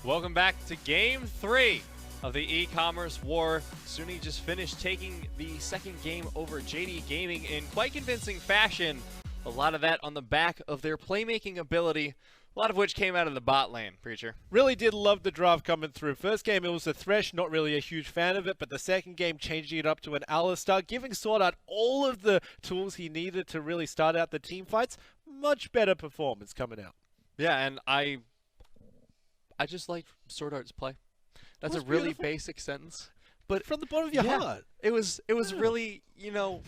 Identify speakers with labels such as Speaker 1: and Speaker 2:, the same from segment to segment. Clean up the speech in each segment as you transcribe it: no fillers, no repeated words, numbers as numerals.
Speaker 1: Welcome back to Game 3 of the e-commerce war. Suni just finished taking the second game over JD Gaming in quite convincing fashion. A lot of that on the back of their playmaking ability, a lot of which came out of the bot lane, Preacher.
Speaker 2: Really did love the draft coming through. First game, it was a Thresh, not really a huge fan of it, but the second game, changing it up to an Alistar, giving SwordArT all of the tools he needed to really start out the team fights. Much better performance coming out.
Speaker 1: Yeah, and I just like SwordArT's play. That's a really basic sentence, but
Speaker 2: from the bottom of your heart.
Speaker 1: It was really, you know,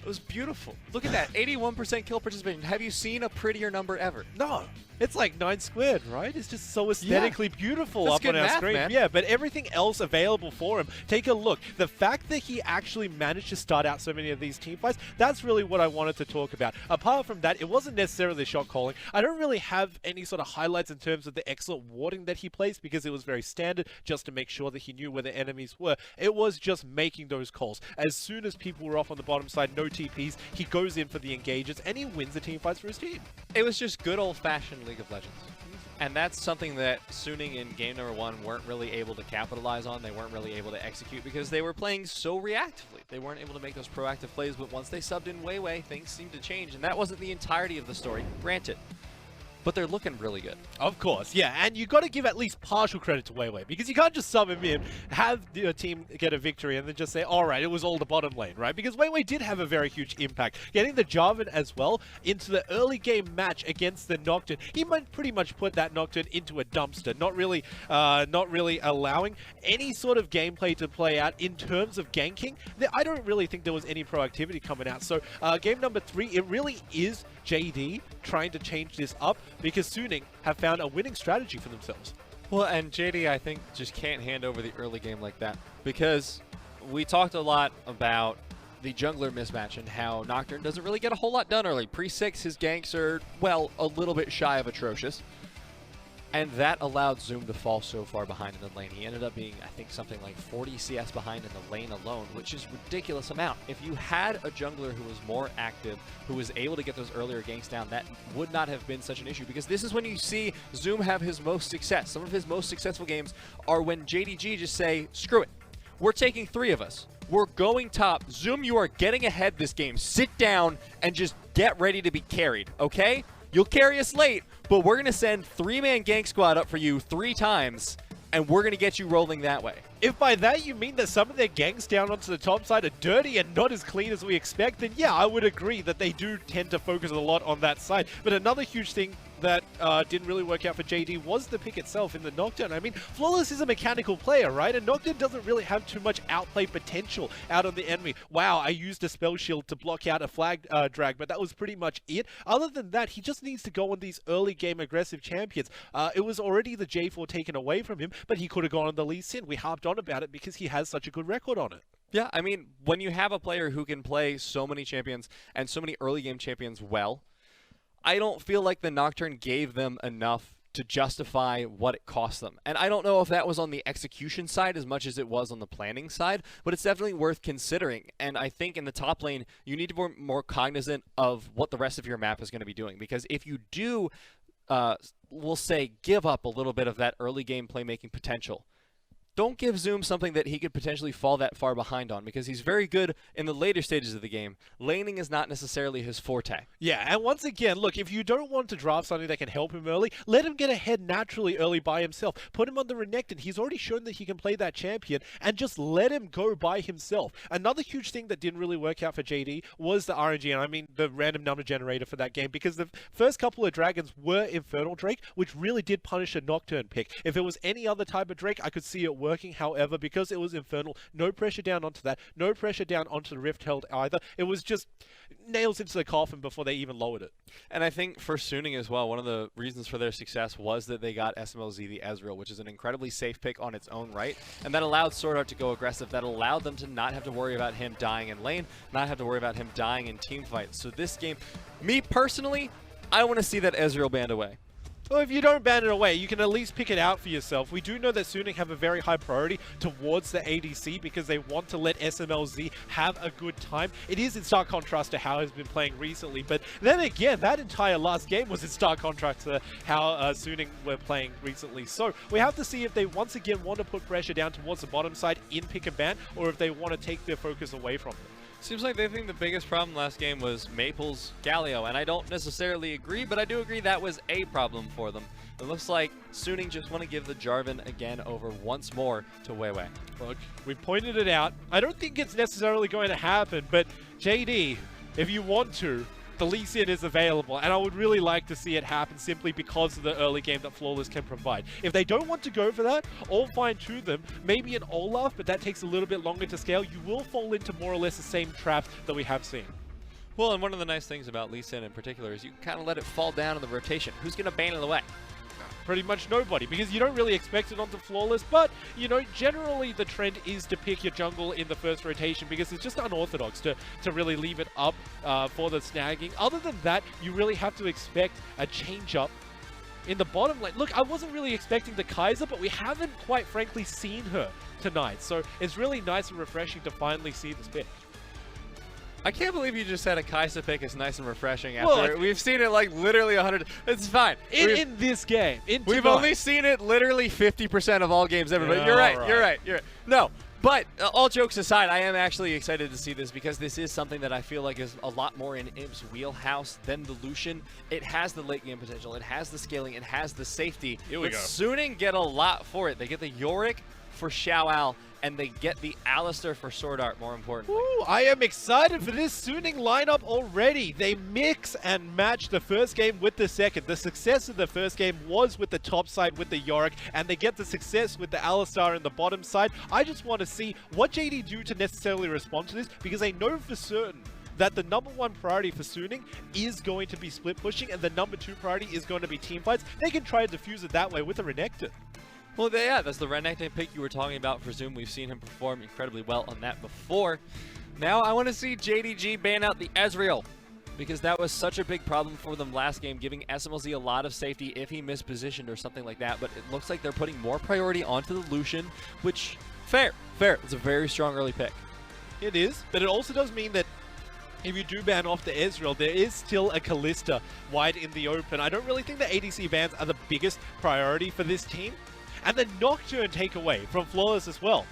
Speaker 1: it was beautiful. Look at that, 81% kill participation. Have you seen a prettier number ever?
Speaker 2: No. It's like 9 squared, right? It's just so aesthetically beautiful up on our screen.
Speaker 1: Man.
Speaker 2: Yeah, but everything else available for him, take a look. The fact that he actually managed to start out so many of these team fights, that's really what I wanted to talk about. Apart from that, it wasn't necessarily shot calling. I don't really have any sort of highlights in terms of the excellent warding that he plays because it was very standard just to make sure that he knew where the enemies were. It was just making those calls. As soon as people were off on the bottom side, no TPs, he goes in for the engages and he wins the team fights for his team.
Speaker 1: It was just good old-fashioned League of Legends. And that's something that Suning in game number 1 weren't really able to capitalize on. They weren't really able to execute because they were playing so reactively. They weren't able to make those proactive plays, but once they subbed in Weiwei, things seemed to change. And that wasn't the entirety of the story, granted. But they're looking really good.
Speaker 2: Of course, yeah, and you got to give at least partial credit to Weiwei because you can't just sub him in, have your team get a victory, and then just say, all right, it was all the bottom lane, right? Because Weiwei did have a very huge impact. Getting the Jarvan as well into the early game match against the Nocturne, he might pretty much put that Nocturne into a dumpster, not really allowing any sort of gameplay to play out in terms of ganking. I don't really think there was any proactivity coming out. So game number 3, it really is JD trying to change this up because Suning have found a winning strategy for themselves.
Speaker 1: Well, and JD, I think, just can't hand over the early game like that because we talked a lot about the jungler mismatch and how Nocturne doesn't really get a whole lot done early. Pre-6, his ganks are, well, a little bit shy of atrocious. And that allowed Zoom to fall so far behind in the lane. He ended up being, I think, something like 40 CS behind in the lane alone, which is a ridiculous amount. If you had a jungler who was more active, who was able to get those earlier ganks down, that would not have been such an issue, because this is when you see Zoom have his most success. Some of his most successful games are when JDG just say, screw it, we're taking 3 of us. We're going top. Zoom, you are getting ahead this game. Sit down and just get ready to be carried, okay? You'll carry us late, but we're going to send 3-man gank squad up for you 3 times, and we're going to get you rolling that way.
Speaker 2: If by that you mean that some of their ganks down onto the top side are dirty and not as clean as we expect, then yeah, I would agree that they do tend to focus a lot on that side. But another huge thing that didn't really work out for JD was the pick itself in the Nocturne. I mean, Flawless is a mechanical player, right? And Nocturne doesn't really have too much outplay potential out on the enemy. Wow, I used a spell shield to block out a flag drag, but that was pretty much it. Other than that, he just needs to go on these early game aggressive champions. It was already the J4 taken away from him, but he could have gone on the Elise. We harped on about it because he has such a good record on it.
Speaker 1: Yeah, I mean, when you have a player who can play so many champions and so many early game champions well, I don't feel like the Nocturne gave them enough to justify what it cost them. And I don't know if that was on the execution side as much as it was on the planning side, but it's definitely worth considering. And I think in the top lane, you need to be more cognizant of what the rest of your map is going to be doing. Because if you do, we'll say, give up a little bit of that early game playmaking potential, don't give Zoom something that he could potentially fall that far behind on, because he's very good in the later stages of the game. Laning is not necessarily his forte.
Speaker 2: Yeah, and once again, look, if you don't want to draft something that can help him early, let him get ahead naturally early by himself. Put him on the Renekton. He's already shown that he can play that champion, and just let him go by himself. Another huge thing that didn't really work out for JD was the RNG, and I mean the random number generator for that game, because the first couple of dragons were Infernal Drake, which really did punish a Nocturne pick. If it was any other type of Drake, I could see it working. However, because it was Infernal, no pressure down onto that, no pressure down onto the Rift Held either. It was just nails into the coffin before they even lowered it.
Speaker 1: And I think for Suning as well, one of the reasons for their success was that they got Smlz the Ezreal, which is an incredibly safe pick on its own right, and that allowed SwordArT to go aggressive. That allowed them to not have to worry about him dying in lane, not have to worry about him dying in team fights. So this game, me personally, I want to see that Ezreal banned away.
Speaker 2: Well, if you don't ban it away, you can at least pick it out for yourself. We do know that Suning have a very high priority towards the ADC because they want to let Smlz have a good time. It is in stark contrast to how he's been playing recently, but then again, that entire last game was in stark contrast to how Suning were playing recently. So we have to see if they once again want to put pressure down towards the bottom side in pick and ban, or if they want to take their focus away from them.
Speaker 1: Seems like they think the biggest problem last game was Maple's Galio, and I don't necessarily agree, but I do agree that was a problem for them. It looks like Suning just want to give the Jarvan again over once more to Weiwei.
Speaker 2: Look, we pointed it out. I don't think it's necessarily going to happen, but JD, if you want to, the Lee Sin is available, and I would really like to see it happen simply because of the early game that Flawless can provide. If they don't want to go for that, all fine to them. Maybe an Olaf, but that takes a little bit longer to scale. You will fall into more or less the same traps that we have seen.
Speaker 1: Well, and one of the nice things about Lee Sin in particular is you can kind of let it fall down in the rotation. Who's going to ban it away?
Speaker 2: Pretty much nobody, because you don't really expect it onto Flawless, but, you know, generally the trend is to pick your jungle in the first rotation because it's just unorthodox to really leave it up for the snagging. Other than that, you really have to expect a change-up in the bottom lane. Look, I wasn't really expecting the Kaiser, but we haven't quite frankly seen her tonight, so it's really nice and refreshing to finally see this pick.
Speaker 1: I can't believe you just said a Kai'Sa pick is nice and refreshing after we've seen it like literally 100. It's fine.
Speaker 2: In this game.
Speaker 1: We've only seen it literally 50% of all games ever. But you're right. You're right. No, but all jokes aside, I am actually excited to see this because this is something that I feel like is a lot more in Imp's wheelhouse than the Lucian. It has the late game potential. It has the scaling. It has the safety.
Speaker 2: Here we go.
Speaker 1: Suning get a lot for it. They get the Yorick for XiaoAL, and they get the Alistar for SwordArT, more importantly.
Speaker 2: Ooh, I am excited for this Suning lineup already. They mix and match the first game with the second. The success of the first game was with the top side with the Yorick, and they get the success with the Alistar in the bottom side. I just want to see what JD do to necessarily respond to this, because I know for certain that the #1 priority for Suning is going to be split pushing, and the #2 priority is going to be team fights. They can try to defuse it that way with a Renekton.
Speaker 1: Well, yeah, that's the Renekton pick you were talking about for Zoom. We've seen him perform incredibly well on that before. Now I want to see JDG ban out the Ezreal, because that was such a big problem for them last game, giving Smlz a lot of safety if he mispositioned or something like that. But it looks like they're putting more priority onto the Lucian, which, fair. It's a very strong early pick.
Speaker 2: It is, but it also does mean that if you do ban off the Ezreal, there is still a Alistar wide in the open. I don't really think the ADC bans are the biggest priority for this team. And the Nocturne takeaway from Flawless as well.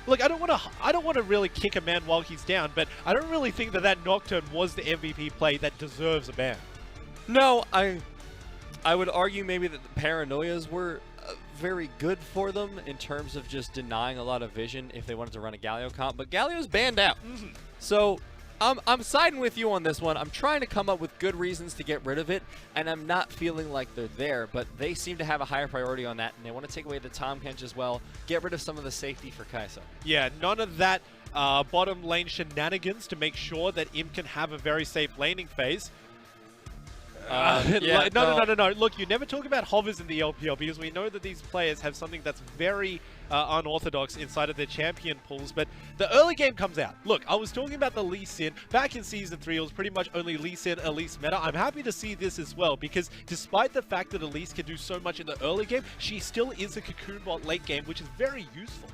Speaker 2: Look, I don't want to really kick a man while he's down, but I don't really think that Nocturne was the MVP play that deserves a ban.
Speaker 1: No, I would argue maybe that the paranoias were very good for them in terms of just denying a lot of vision if they wanted to run a Galio comp, but Galio's banned out. So I'm siding with you on this one. I'm trying to come up with good reasons to get rid of it, and I'm not feeling like they're there, but they seem to have a higher priority on that, and they want to take away the Tahm Kench as well, get rid of some of the safety for Kai'Sa.
Speaker 2: Yeah, none of that bottom lane shenanigans to make sure that Imp can have a very safe laning phase. No. Look, you never talk about hovers in the LPL because we know that these players have something that's very unorthodox inside of their champion pools, but the early game comes out. Look, I was talking about the Lee Sin. Back in Season 3, it was pretty much only Lee Sin, Elise meta. I'm happy to see this as well, because despite the fact that Elise can do so much in the early game, she still is a cocoon bot late game, which is very useful.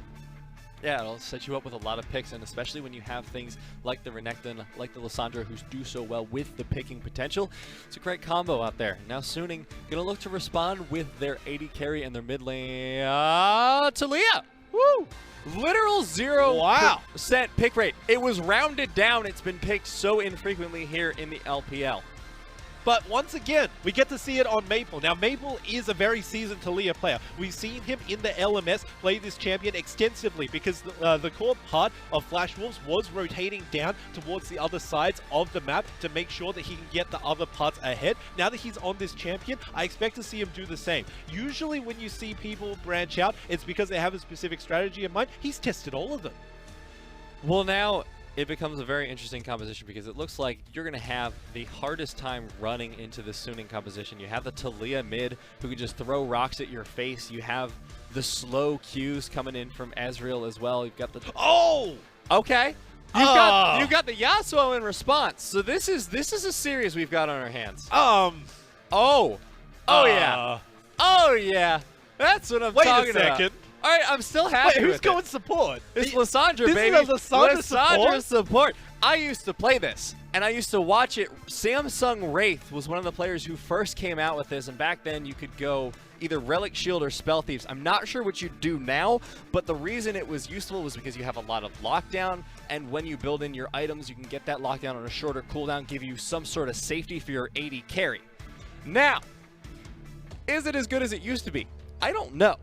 Speaker 1: Yeah, it'll set you up with a lot of picks, and especially when you have things like the Renekton, like the Lissandra, who do so well with the picking potential. It's a great combo out there. Now Suning gonna look to respond with their AD carry and their mid lane. Taliyah! Woo! Literal 0% pick rate. It was rounded down. It's been picked so infrequently here in the LPL.
Speaker 2: But once again, we get to see it on Maple. Now, Maple is a very seasoned Taliyah player. We've seen him in the LMS play this champion extensively because the core part of Flash Wolves was rotating down towards the other sides of the map to make sure that he can get the other parts ahead. Now that he's on this champion, I expect to see him do the same. Usually when you see people branch out, it's because they have a specific strategy in mind. He's tested all of them.
Speaker 1: Well, now it becomes a very interesting composition because it looks like you're going to have the hardest time running into the Suning composition. You have the Taliyah mid who can just throw rocks at your face. You have the slow Qs coming in from Ezreal as well. You've got the...
Speaker 2: Oh!
Speaker 1: Okay. You've got the Yasuo in response. So this is a series we've got on our hands.
Speaker 2: Oh!
Speaker 1: Oh, yeah. Oh, yeah. That's what I'm talking about.
Speaker 2: Wait a second.
Speaker 1: All right, I'm still happy
Speaker 2: Wait,
Speaker 1: with
Speaker 2: who's going support?
Speaker 1: It's Lissandra,
Speaker 2: this
Speaker 1: baby.
Speaker 2: Is a Lissandra
Speaker 1: Lissandra support. I used to play this, and I used to watch it. Samsung Wraith was one of the players who first came out with this, and back then you could go either Relic Shield or Spell Thieves. I'm not sure what you do now, but the reason it was useful was because you have a lot of lockdown, and when you build in your items, you can get that lockdown on a shorter cooldown, give you some sort of safety for your AD carry. Now, is it as good as it used to be? I don't know.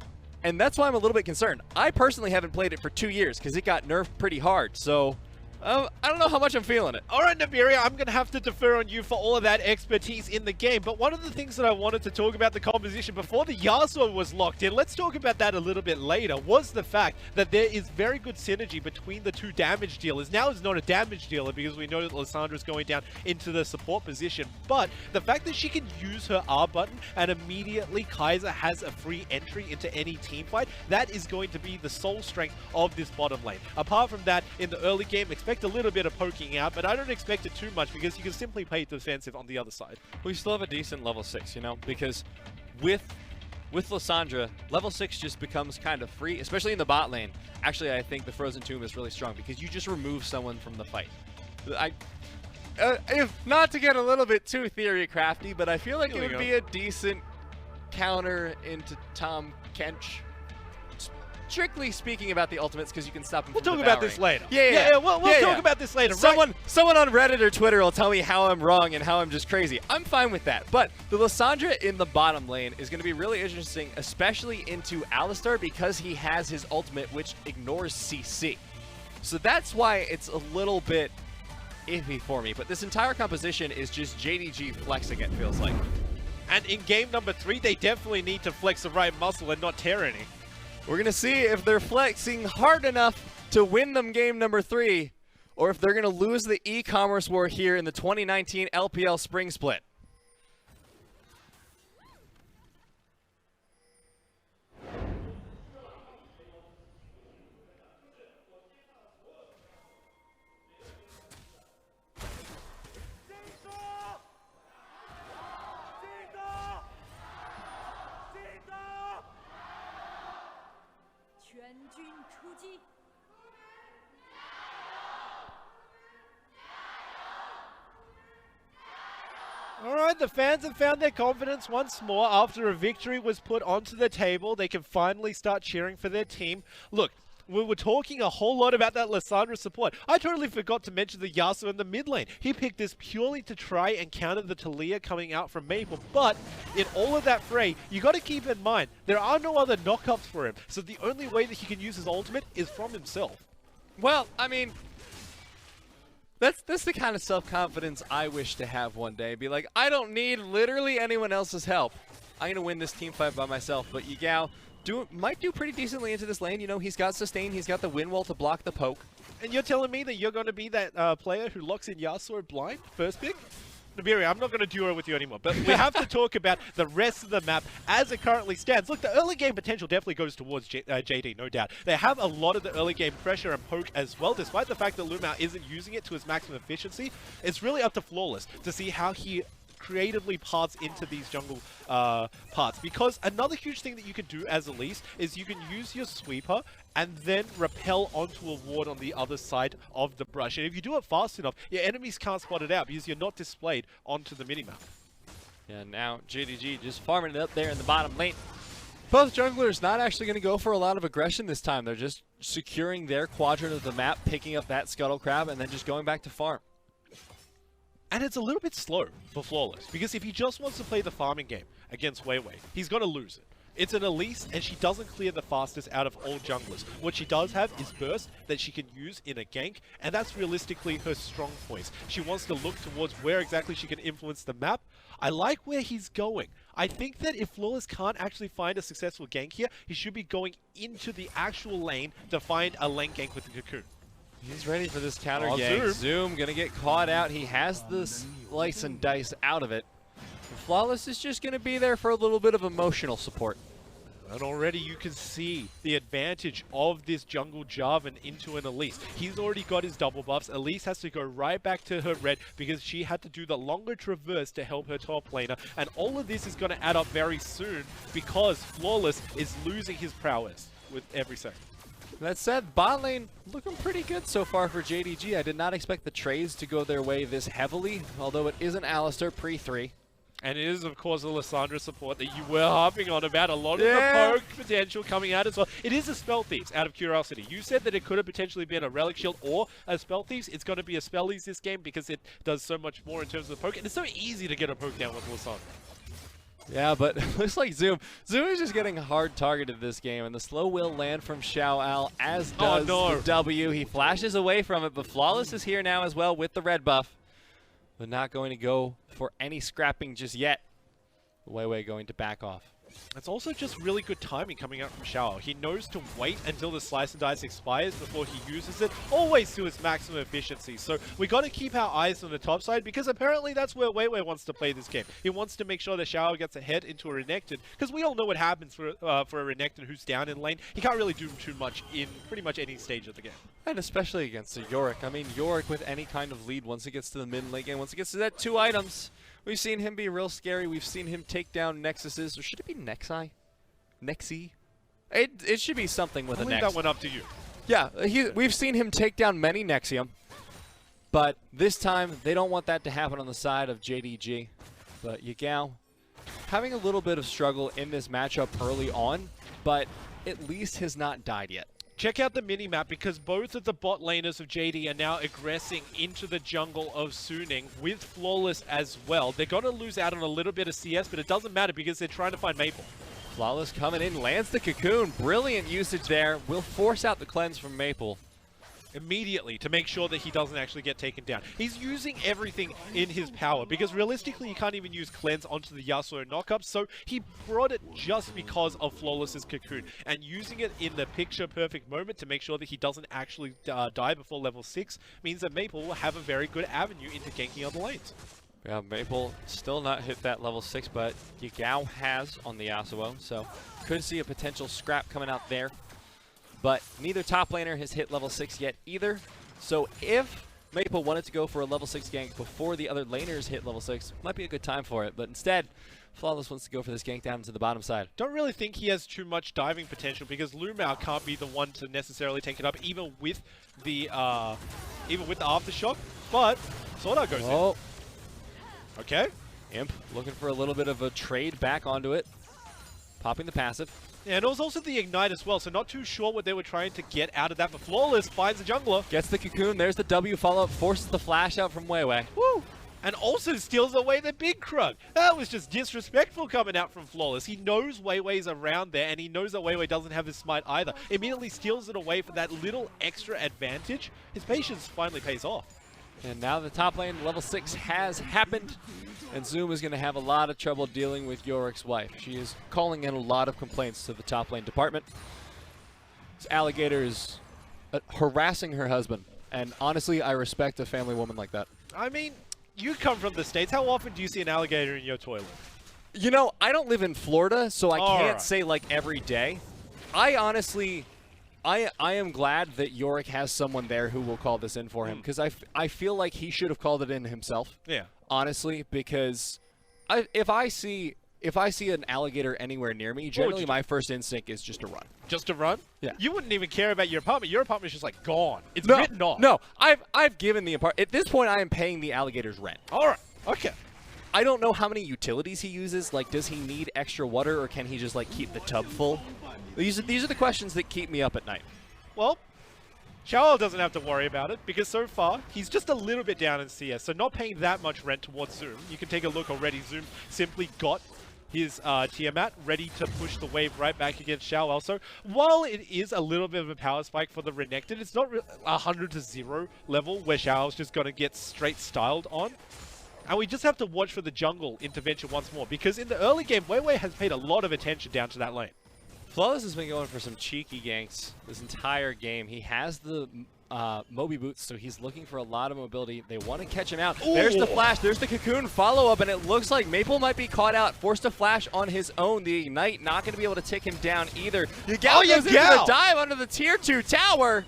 Speaker 1: And that's why I'm a little bit concerned. I personally haven't played it for 2 years because it got nerfed pretty hard. So I don't know how much I'm feeling it.
Speaker 2: All right, Nibiria, I'm going to have to defer on you for all of that expertise in the game. But one of the things that I wanted to talk about the composition before the Yasuo was locked in, let's talk about that a little bit later, was the fact that there is very good synergy between the two damage dealers. Now it's not a damage dealer because we know that Lissandra is going down into the support position. But the fact that she can use her R button and immediately Kaiser has a free entry into any team fight, that is going to be the sole strength of this bottom lane. Apart from that, in the early game, expect a little bit of poking out, but I don't expect it too much because you can simply play defensive on the other side.
Speaker 1: We still have a decent level 6, you know, because with Lissandra, level 6 just becomes kind of free, especially in the bot lane. Actually, I think the Frozen Tomb is really strong because you just remove someone from the fight. If not to get a little bit too theory crafty, but I feel like it would be a decent counter into Tom Kench. Strictly speaking about the ultimates, because you can stop him from
Speaker 2: devouring.
Speaker 1: about
Speaker 2: this later.
Speaker 1: We'll
Speaker 2: talk about this later.
Speaker 1: Someone on Reddit or Twitter will tell me how I'm wrong and how I'm just crazy. I'm fine with that. But the Lissandra in the bottom lane is going to be really interesting, especially into Alistar, because he has his ultimate, which ignores CC. So that's why it's a little bit iffy for me. But this entire composition is just JDG flexing, it feels like.
Speaker 2: And in game number 3, they definitely need to flex the right muscle and not tear any.
Speaker 1: We're going to see if they're flexing hard enough to win them game number 3, or if they're going to lose the e-commerce war here in the 2019 LPL Spring Split.
Speaker 2: Alright, the fans have found their confidence once more after a victory was put onto the table. They can finally start cheering for their team. Look, we were talking a whole lot about that Lissandra support. I totally forgot to mention the Yasuo in the mid lane. He picked this purely to try and counter the Taliyah coming out from Maple. But in all of that fray, you got to keep in mind, there are no other knockups for him. So the only way that he can use his ultimate is from himself.
Speaker 1: Well, I mean, that's the kind of self-confidence I wish to have one day. Be like, I don't need literally anyone else's help. I'm going to win this team fight by myself. But Yagao might do pretty decently into this lane. You know, he's got sustain. He's got the wind wall to block the poke.
Speaker 2: And you're telling me that you're going to be that player who locks in Yasuo blind, first pick? Nibiria, I'm not going to duo with you anymore, but we have to talk about the rest of the map as it currently stands. Look, the early game potential definitely goes towards JD, no doubt. They have a lot of the early game pressure and poke as well, despite the fact that LvMao isn't using it to his maximum efficiency. It's really up to Flawless to see how he creatively paths into these jungle parts, because another huge thing that you can do as Elise is you can use your sweeper and then repel onto a ward on the other side of the brush. And if you do it fast enough, your enemies can't spot it out because you're not displayed onto the minimap.
Speaker 1: Yeah, now JDG just farming it up there in the bottom lane. Both junglers not actually going to go for a lot of aggression this time. They're just securing their quadrant of the map, picking up that scuttle crab, and then just going back to farm.
Speaker 2: And it's a little bit slow for Flawless, because if he just wants to play the farming game against Weiwei, he's going to lose it. It's an Elise, and she doesn't clear the fastest out of all junglers. What she does have is burst that she can use in a gank, and that's realistically her strong points. She wants to look towards where exactly she can influence the map. I like where he's going. I think that if Flawless can't actually find a successful gank here, he should be going into the actual lane to find a lane gank with the Cocoon.
Speaker 1: He's ready for this counter gank. Zoom gonna get caught out. He has the slice and dice out of it. Flawless is just gonna be there for a little bit of emotional support.
Speaker 2: And already you can see the advantage of this jungle Jarvan into an Elise. He's already got his double buffs. Elise has to go right back to her red because she had to do the longer traverse to help her top laner. And all of this is going to add up very soon because Flawless is losing his prowess with every second.
Speaker 1: That said, bot lane looking pretty good so far for JDG. I did not expect the trades to go their way this heavily, although it is an Alistar pre-3.
Speaker 2: And it is, of course, the Lissandra support that you were harping on about. A lot of the poke potential coming out as well. It is a Spell Thieves, out of curiosity. You said that it could have potentially been a Relic Shield or a Spell Thieves. It's going to be a Spell Thieves this game because it does so much more in terms of the poke. And it's so easy to get a poke down with Lissandra.
Speaker 1: Yeah, but looks like Zoom is just getting hard targeted this game, and the slow will land from XiaoAL, as does the W. He flashes away from it, but Flawless is here now as well with the red buff. But not going to go for any scrapping just yet. Weiwei going to back off.
Speaker 2: It's also just really good timing coming out from XiaoAL. He knows to wait until the Slice and Dice expires before he uses it, always to its maximum efficiency. So we got to keep our eyes on the top side because apparently that's where Weiwei wants to play this game. He wants to make sure that XiaoAL gets ahead into a Renekton because we all know what happens for a Renekton who's down in lane. He can't really do too much in pretty much any stage of the game.
Speaker 1: And especially against a Yorick. I mean, Yorick with any kind of lead, once it gets to the mid lane game, once it gets to that 2 items, we've seen him be real scary. We've seen him take down Nexuses. Or should it be Nexi? Nexi? It should be something with a Nex.
Speaker 2: That went up to you.
Speaker 1: Yeah, we've seen him take down many Nexium. But this time, they don't want that to happen on the side of JDG. But Yagao having a little bit of struggle in this matchup early on, but at least has not died yet.
Speaker 2: Check out the mini-map because both of the bot laners of JD are now aggressing into the jungle of Suning with Flawless as well. They're going to lose out on a little bit of CS, but it doesn't matter because they're trying to find Maple.
Speaker 1: Flawless coming in, lands the cocoon. Brilliant usage there. Will force out the cleanse from Maple
Speaker 2: immediately to make sure that he doesn't actually get taken down. He's using everything in his power because realistically you can't even use cleanse onto the Yasuo knockup, so he brought it just because of Flawless's cocoon and using it in the picture perfect moment to make sure that he doesn't actually die before level 6 means that Maple will have a very good avenue into ganking other lanes.
Speaker 1: Yeah, Maple still not hit that level 6, but Yagao has on the Yasuo, so could see a potential scrap coming out there. But neither top laner has hit level 6 yet either. So if Maple wanted to go for a level 6 gank before the other laners hit level 6, might be a good time for it. But instead, Flawless wants to go for this gank down to the bottom side.
Speaker 2: Don't really think he has too much diving potential because LvMao can't be the one to necessarily take it up, even with the aftershock. But SwordArT goes in. Okay.
Speaker 1: Imp looking for a little bit of a trade back onto it. Popping the passive.
Speaker 2: Yeah, and it was also the Ignite as well, so not too sure what they were trying to get out of that, but Flawless finds the jungler.
Speaker 1: Gets the cocoon, there's the W follow-up, forces the flash out from Weiwei.
Speaker 2: Woo! And also steals away the big Krug. That was just disrespectful coming out from Flawless. He knows Weiwei's around there, and he knows that Weiwei doesn't have his smite either. Immediately steals it away for that little extra advantage. His patience finally pays off.
Speaker 1: And now the top lane, level 6 has happened. And Zoom is going to have a lot of trouble dealing with Yorick's wife. She is calling in a lot of complaints to the top lane department. This alligator is harassing her husband. And honestly, I respect a family woman like that.
Speaker 2: I mean, you come from the States. How often do you see an alligator in your toilet?
Speaker 1: You know, I don't live in Florida, so I can't say like every day. I honestly... I am glad that Yorick has someone there who will call this in for him, because I feel like he should have called it in himself.
Speaker 2: Yeah.
Speaker 1: Honestly, because if I see an alligator anywhere near me, generally my first instinct is just to run.
Speaker 2: Just to run?
Speaker 1: Yeah.
Speaker 2: You wouldn't even care about your apartment. Your apartment is just like gone. It's written off.
Speaker 1: No, I've given the apartment. At this point, I am paying the alligator's rent.
Speaker 2: All right. Okay.
Speaker 1: I don't know how many utilities he uses. Like, does he need extra water, or can he just like keep the tub full? These are the questions that keep me up at night.
Speaker 2: Well, XiaoAL doesn't have to worry about it because so far he's just a little bit down in CS, so not paying that much rent towards Zoom. You can take a look already. Zoom simply got his Tiamat ready to push the wave right back against XiaoAL. So while it is a little bit of a power spike for the Renekton, it's not 100 to 0 level where XiaoAL's just going to get straight styled on. And we just have to watch for the jungle intervention once more because in the early game, Weiwei has paid a lot of attention down to that lane.
Speaker 1: Flawless has been going for some cheeky ganks this entire game. He has the Moby boots, so he's looking for a lot of mobility. They want to catch him out. Ooh. There's the flash. There's the cocoon follow-up, and it looks like Maple might be caught out. Forced to flash on his own. The Ignite not going to be able to take him down either. Yagao goes into the dive under the tier 2 tower.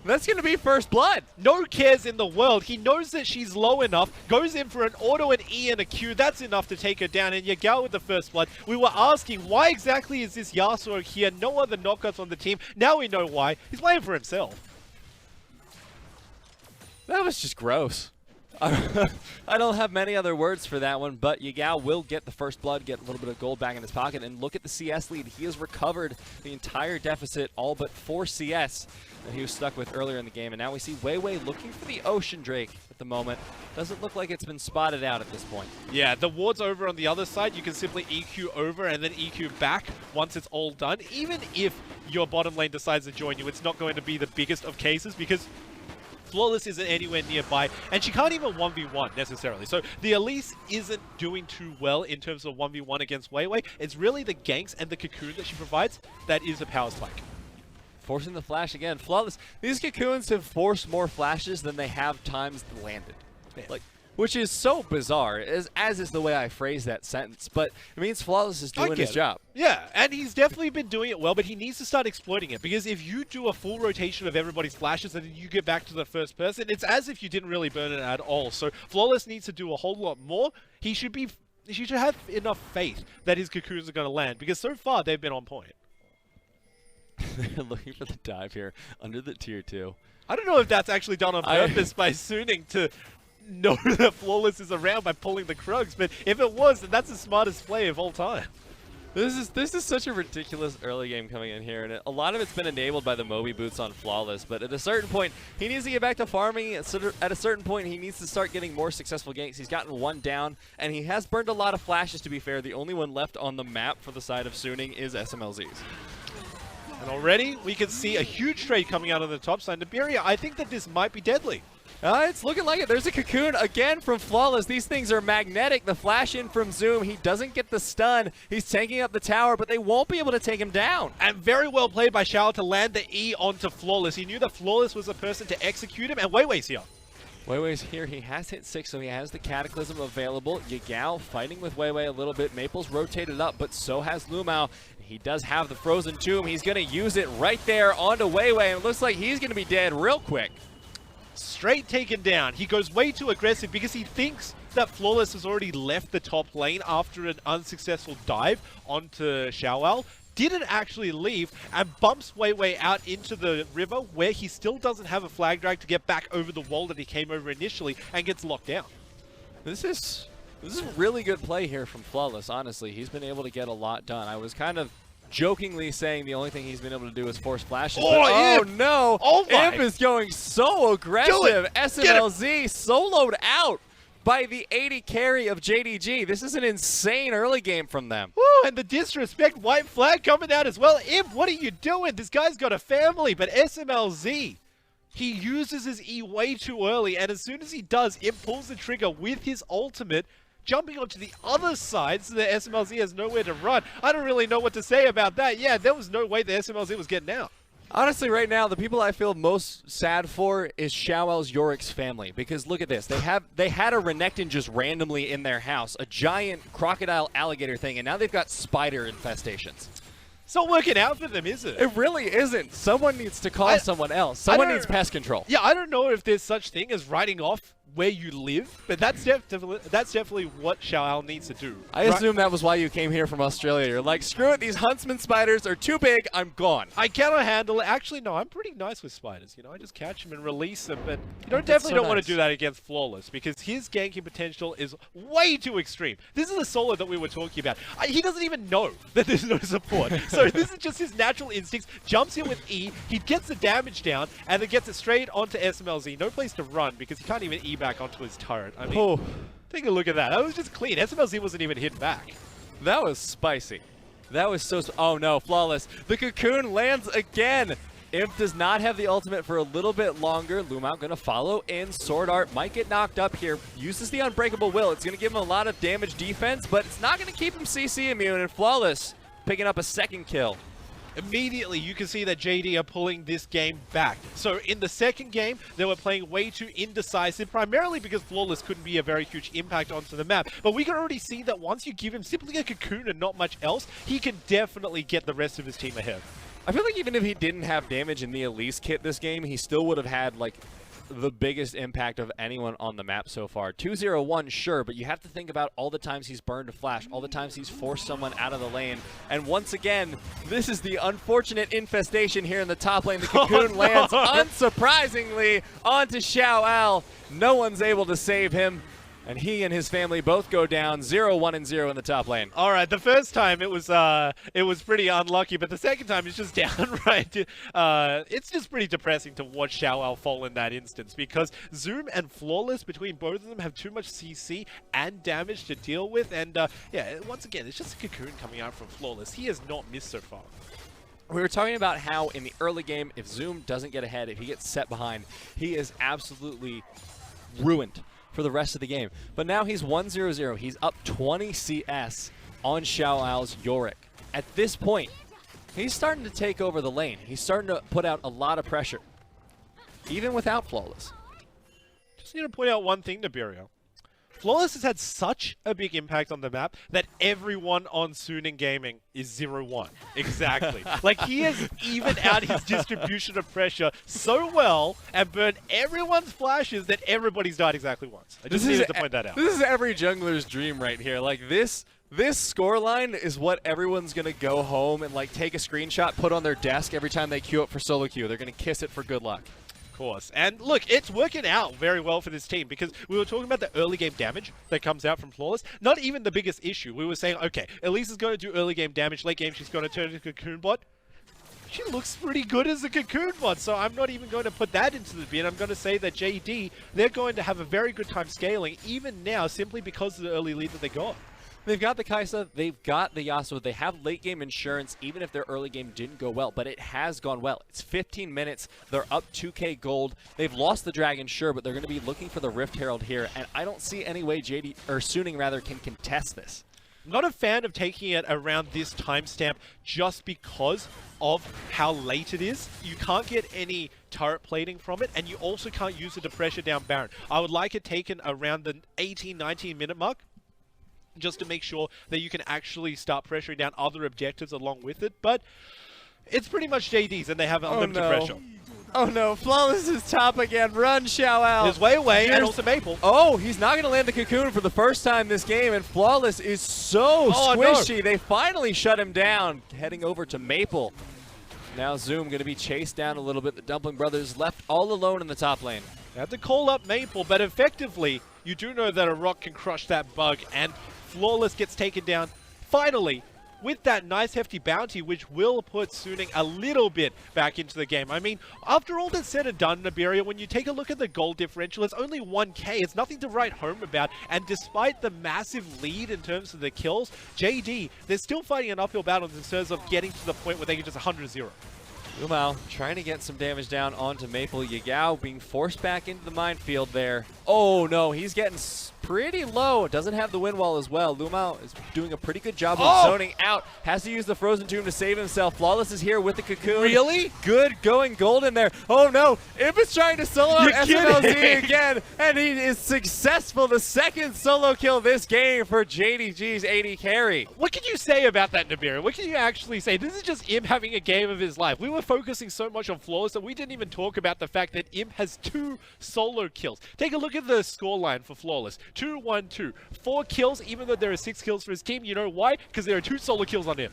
Speaker 1: That's going to be first blood.
Speaker 2: No cares in the world. He knows that she's low enough, goes in for an auto, an E, and a Q. That's enough to take her down. And Yagao with the first blood. We were asking, why exactly is this Yasuo here? No other knockouts on the team. Now we know why. He's playing for himself.
Speaker 1: That was just gross. I don't have many other words for that one, but Yagao will get the first blood, get a little bit of gold back in his pocket, and look at the CS lead. He has recovered the entire deficit, all but 4 CS that he was stuck with earlier in the game, and now we see Weiwei looking for the Ocean Drake at the moment. Doesn't look like it's been spotted out at this point.
Speaker 2: Yeah, the ward's over on the other side. You can simply EQ over and then EQ back once it's all done. Even if your bottom lane decides to join you, it's not going to be the biggest of cases because Flawless isn't anywhere nearby, and she can't even 1v1 necessarily. So the Elise isn't doing too well in terms of 1v1 against Weiwei. It's really the ganks and the cocoon that she provides that is a power spike.
Speaker 1: Forcing the flash again. Flawless. These cocoons have forced more flashes than they have times landed.
Speaker 2: Man.
Speaker 1: Like, which is so bizarre, as is the way I phrase that sentence, but it means Flawless is doing his job.
Speaker 2: Yeah, and he's definitely been doing it well, but he needs to start exploiting it, because if you do a full rotation of everybody's flashes and then you get back to the first person, it's as if you didn't really burn it at all. So Flawless needs to do a whole lot more. He should have enough faith that his cocoons are going to land, because so far they've been on point.
Speaker 1: They're looking for the dive here under the tier 2.
Speaker 2: I don't know if that's actually done on purpose by Suning to know that Flawless is around by pulling the Krugs, but if it was, then that's the smartest play of all time.
Speaker 1: This is such a ridiculous early game coming in here, and a lot of it's been enabled by the Moby boots on Flawless, but at a certain point, he needs to get back to farming. At a certain point, he needs to start getting more successful ganks. He's gotten 1 down, and he has burned a lot of flashes, to be fair. The only one left on the map for the side of Suning is Smlz's.
Speaker 2: And already, we can see a huge trade coming out on the top side. Nibiria, I think that this might be deadly.
Speaker 1: It's looking like it. There's a cocoon again from Flawless. These things are magnetic. The flash in from Zoom. He doesn't get the stun. He's tanking up the tower, but they won't be able to take him down.
Speaker 2: And very well played by XiaoAL to land the E onto Flawless. He knew that Flawless was the person to execute him, and Weiwei's here.
Speaker 1: Weiwei's here. He has hit 6, so he has the Cataclysm available. Yagao fighting with Weiwei a little bit. Maple's rotated up, but so has LvMao. He does have the Frozen Tomb. He's going to use it right there onto Weiwei, and it looks like he's going to be dead real quick.
Speaker 2: Straight taken down. He goes way too aggressive because he thinks that Flawless has already left the top lane after an unsuccessful dive onto XiaoAL. Didn't actually leave and bumps Weiwei out into the river where he still doesn't have a flag drag to get back over the wall that he came over initially and gets locked down.
Speaker 1: This is really good play here from Flawless, honestly. He's been able to get a lot done. I was kind of jokingly saying the only thing he's been able to do is force flashes. Oh no!
Speaker 2: Oh my!
Speaker 1: Imp is going so aggressive. Smlz soloed out by the 80 carry of JDG. This is an insane early game from them.
Speaker 2: Woo, and the disrespect, white flag coming out as well. Imp, what are you doing? This guy's got a family, but Smlz, he uses his E way too early, and as soon as he does, Imp pulls the trigger with his ultimate, jumping onto the other side so that Smlz has nowhere to run. I don't really know what to say about that. Yeah, there was no way that Smlz was getting out.
Speaker 1: Honestly, right now, the people I feel most sad for is XiaoAL's Yorick's family, because look at this. They had a Renekton just randomly in their house, a giant crocodile alligator thing, and now they've got spider infestations.
Speaker 2: It's not working out for them, is it?
Speaker 1: It really isn't. Someone needs to call someone else. Someone needs pest control.
Speaker 2: Yeah, I don't know if there's such thing as writing off where you live, but that's definitely what XiaoAL needs to do.
Speaker 1: I assume that was why you came here from Australia. You're like, screw it, these huntsman spiders are too big, I'm gone.
Speaker 2: I cannot handle it. Actually, no, I'm pretty nice with spiders. You know, I just catch them and release them, but you definitely don't want to do that against Flawless, because his ganking potential is way too extreme. This is a solo that we were talking about. He doesn't even know that there's no support. So this is just his natural instincts. Jumps in with E, he gets the damage down, and then gets it straight onto Smlz. No place to run, because he can't even E back onto his turret. I mean, take a look at that. That was just clean. Smlz wasn't even hit back.
Speaker 1: That was spicy. That was so... Oh no, Flawless. The cocoon lands again. Imp does not have the ultimate for a little bit longer. LvMao going to follow in. SwordArT might get knocked up here. Uses the Unbreakable Will. It's going to give him a lot of damage defense, but it's not going to keep him CC immune. And Flawless picking up a second kill.
Speaker 2: immediately you can see that JD are pulling this game back. So in the second game, they were playing way too indecisive, primarily because Flawless couldn't be a very huge impact onto the map. But we can already see that once you give him simply a cocoon and not much else, he can definitely get the rest of his team ahead.
Speaker 1: I feel like even if he didn't have damage in the Elise kit this game, he still would have had, like, the biggest impact of anyone on the map so far. 2-0-1, sure, but you have to think about all the times he's burned a flash, all the times he's forced someone out of the lane. And once again, this is the unfortunate infestation here in the top lane. The cocoon lands, unsurprisingly, onto XiaoAL. No one's able to save him. And he and his family both go down 0-1-0 in the top lane.
Speaker 2: All right, the first time it was pretty unlucky, but the second time it's just downright. It's just pretty depressing to watch XiaoAL fall in that instance because Zoom and Flawless between both of them have too much CC and damage to deal with. And yeah, once again, it's just a cocoon coming out from Flawless. He has not missed so far.
Speaker 1: We were talking about how in the early game, if Zoom doesn't get ahead, if he gets set behind, he is absolutely ruined for the rest of the game. But now he's 1-0-0. He's up 20 CS on XiaoAL's Yorick. At this point, he's starting to take over the lane. He's starting to put out a lot of pressure, even without Flawless.
Speaker 2: Just need to point out one thing, Nibirio. Flawless has had such a big impact on the map that everyone on Suning Gaming is 0-1. Exactly. Like, he has evened out his distribution of pressure so well and burned everyone's flashes that everybody's died exactly once. I just needed to point that out.
Speaker 1: This is every jungler's dream right here. Like, this scoreline is what everyone's going to go home and, like, take a screenshot, put on their desk every time they queue up for solo queue. They're going to kiss it for good luck.
Speaker 2: Course. And look, it's working out very well for this team because we were talking about the early game damage that comes out from Flawless. Not even the biggest issue. We were saying, okay, Elise is going to do early game damage, late game she's going to turn into a cocoon bot. She looks pretty good as a cocoon bot, so I'm not even going to put that into the bin. I'm going to say that JD, they're going to have a very good time scaling, even now, simply because of the early lead that they got.
Speaker 1: They've got the Kai'Sa, they've got the Yasuo, they have late game insurance even if their early game didn't go well, but it has gone well. It's 15 minutes, they're up 2k gold, they've lost the Dragon, sure, but they're going to be looking for the Rift Herald here, and I don't see any way Suning rather can contest this.
Speaker 2: I'm not a fan of taking it around this timestamp just because of how late it is. You can't get any turret plating from it, and you also can't use it to pressure down Baron. I would like it taken around the 18-19 minute mark, just to make sure that you can actually start pressuring down other objectives along with it. But it's pretty much JD's, and they have unlimited pressure.
Speaker 1: Oh no, Flawless is top again. Run, XiaoAL.
Speaker 2: There's Weiwei and also Maple.
Speaker 1: Oh, he's not going to land the cocoon for the first time this game, and Flawless is so squishy. No. They finally shut him down, heading over to Maple. Now Zoom going to be chased down a little bit. The Dumpling Brothers left all alone in the top lane.
Speaker 2: They had to call up Maple, but effectively, you do know that a rock can crush that bug, and Flawless gets taken down, finally, with that nice hefty bounty, which will put Suning a little bit back into the game. I mean, after all that's said and done, Nibiria, when you take a look at the gold differential, it's only 1k. It's nothing to write home about. And despite the massive lead in terms of the kills, JD, they're still fighting an uphill battle in terms of getting to the point where they can just 100-0.
Speaker 1: LvMao trying to get some damage down onto Maple. Yagao being forced back into the minefield there. Oh no, he's getting pretty low. Doesn't have the wind wall as well. LvMao is doing a pretty good job of zoning out. Has to use the Frozen Tomb to save himself. Flawless is here with the cocoon.
Speaker 2: Really?
Speaker 1: Good going gold in there. Oh no, Imp is trying to solo out Smlz again, and he is successful. The second solo kill this game for JDG's AD carry.
Speaker 2: What can you say about that, Nibiru? What can you actually say? This is just Imp having a game of his life. We were focusing so much on Flawless that we didn't even talk about the fact that Imp has 2 solo kills. Take a look at the scoreline for Flawless. 2-1-2. 4 kills, even though there are 6 kills for his team. You know why? Because there are 2 solo kills on him.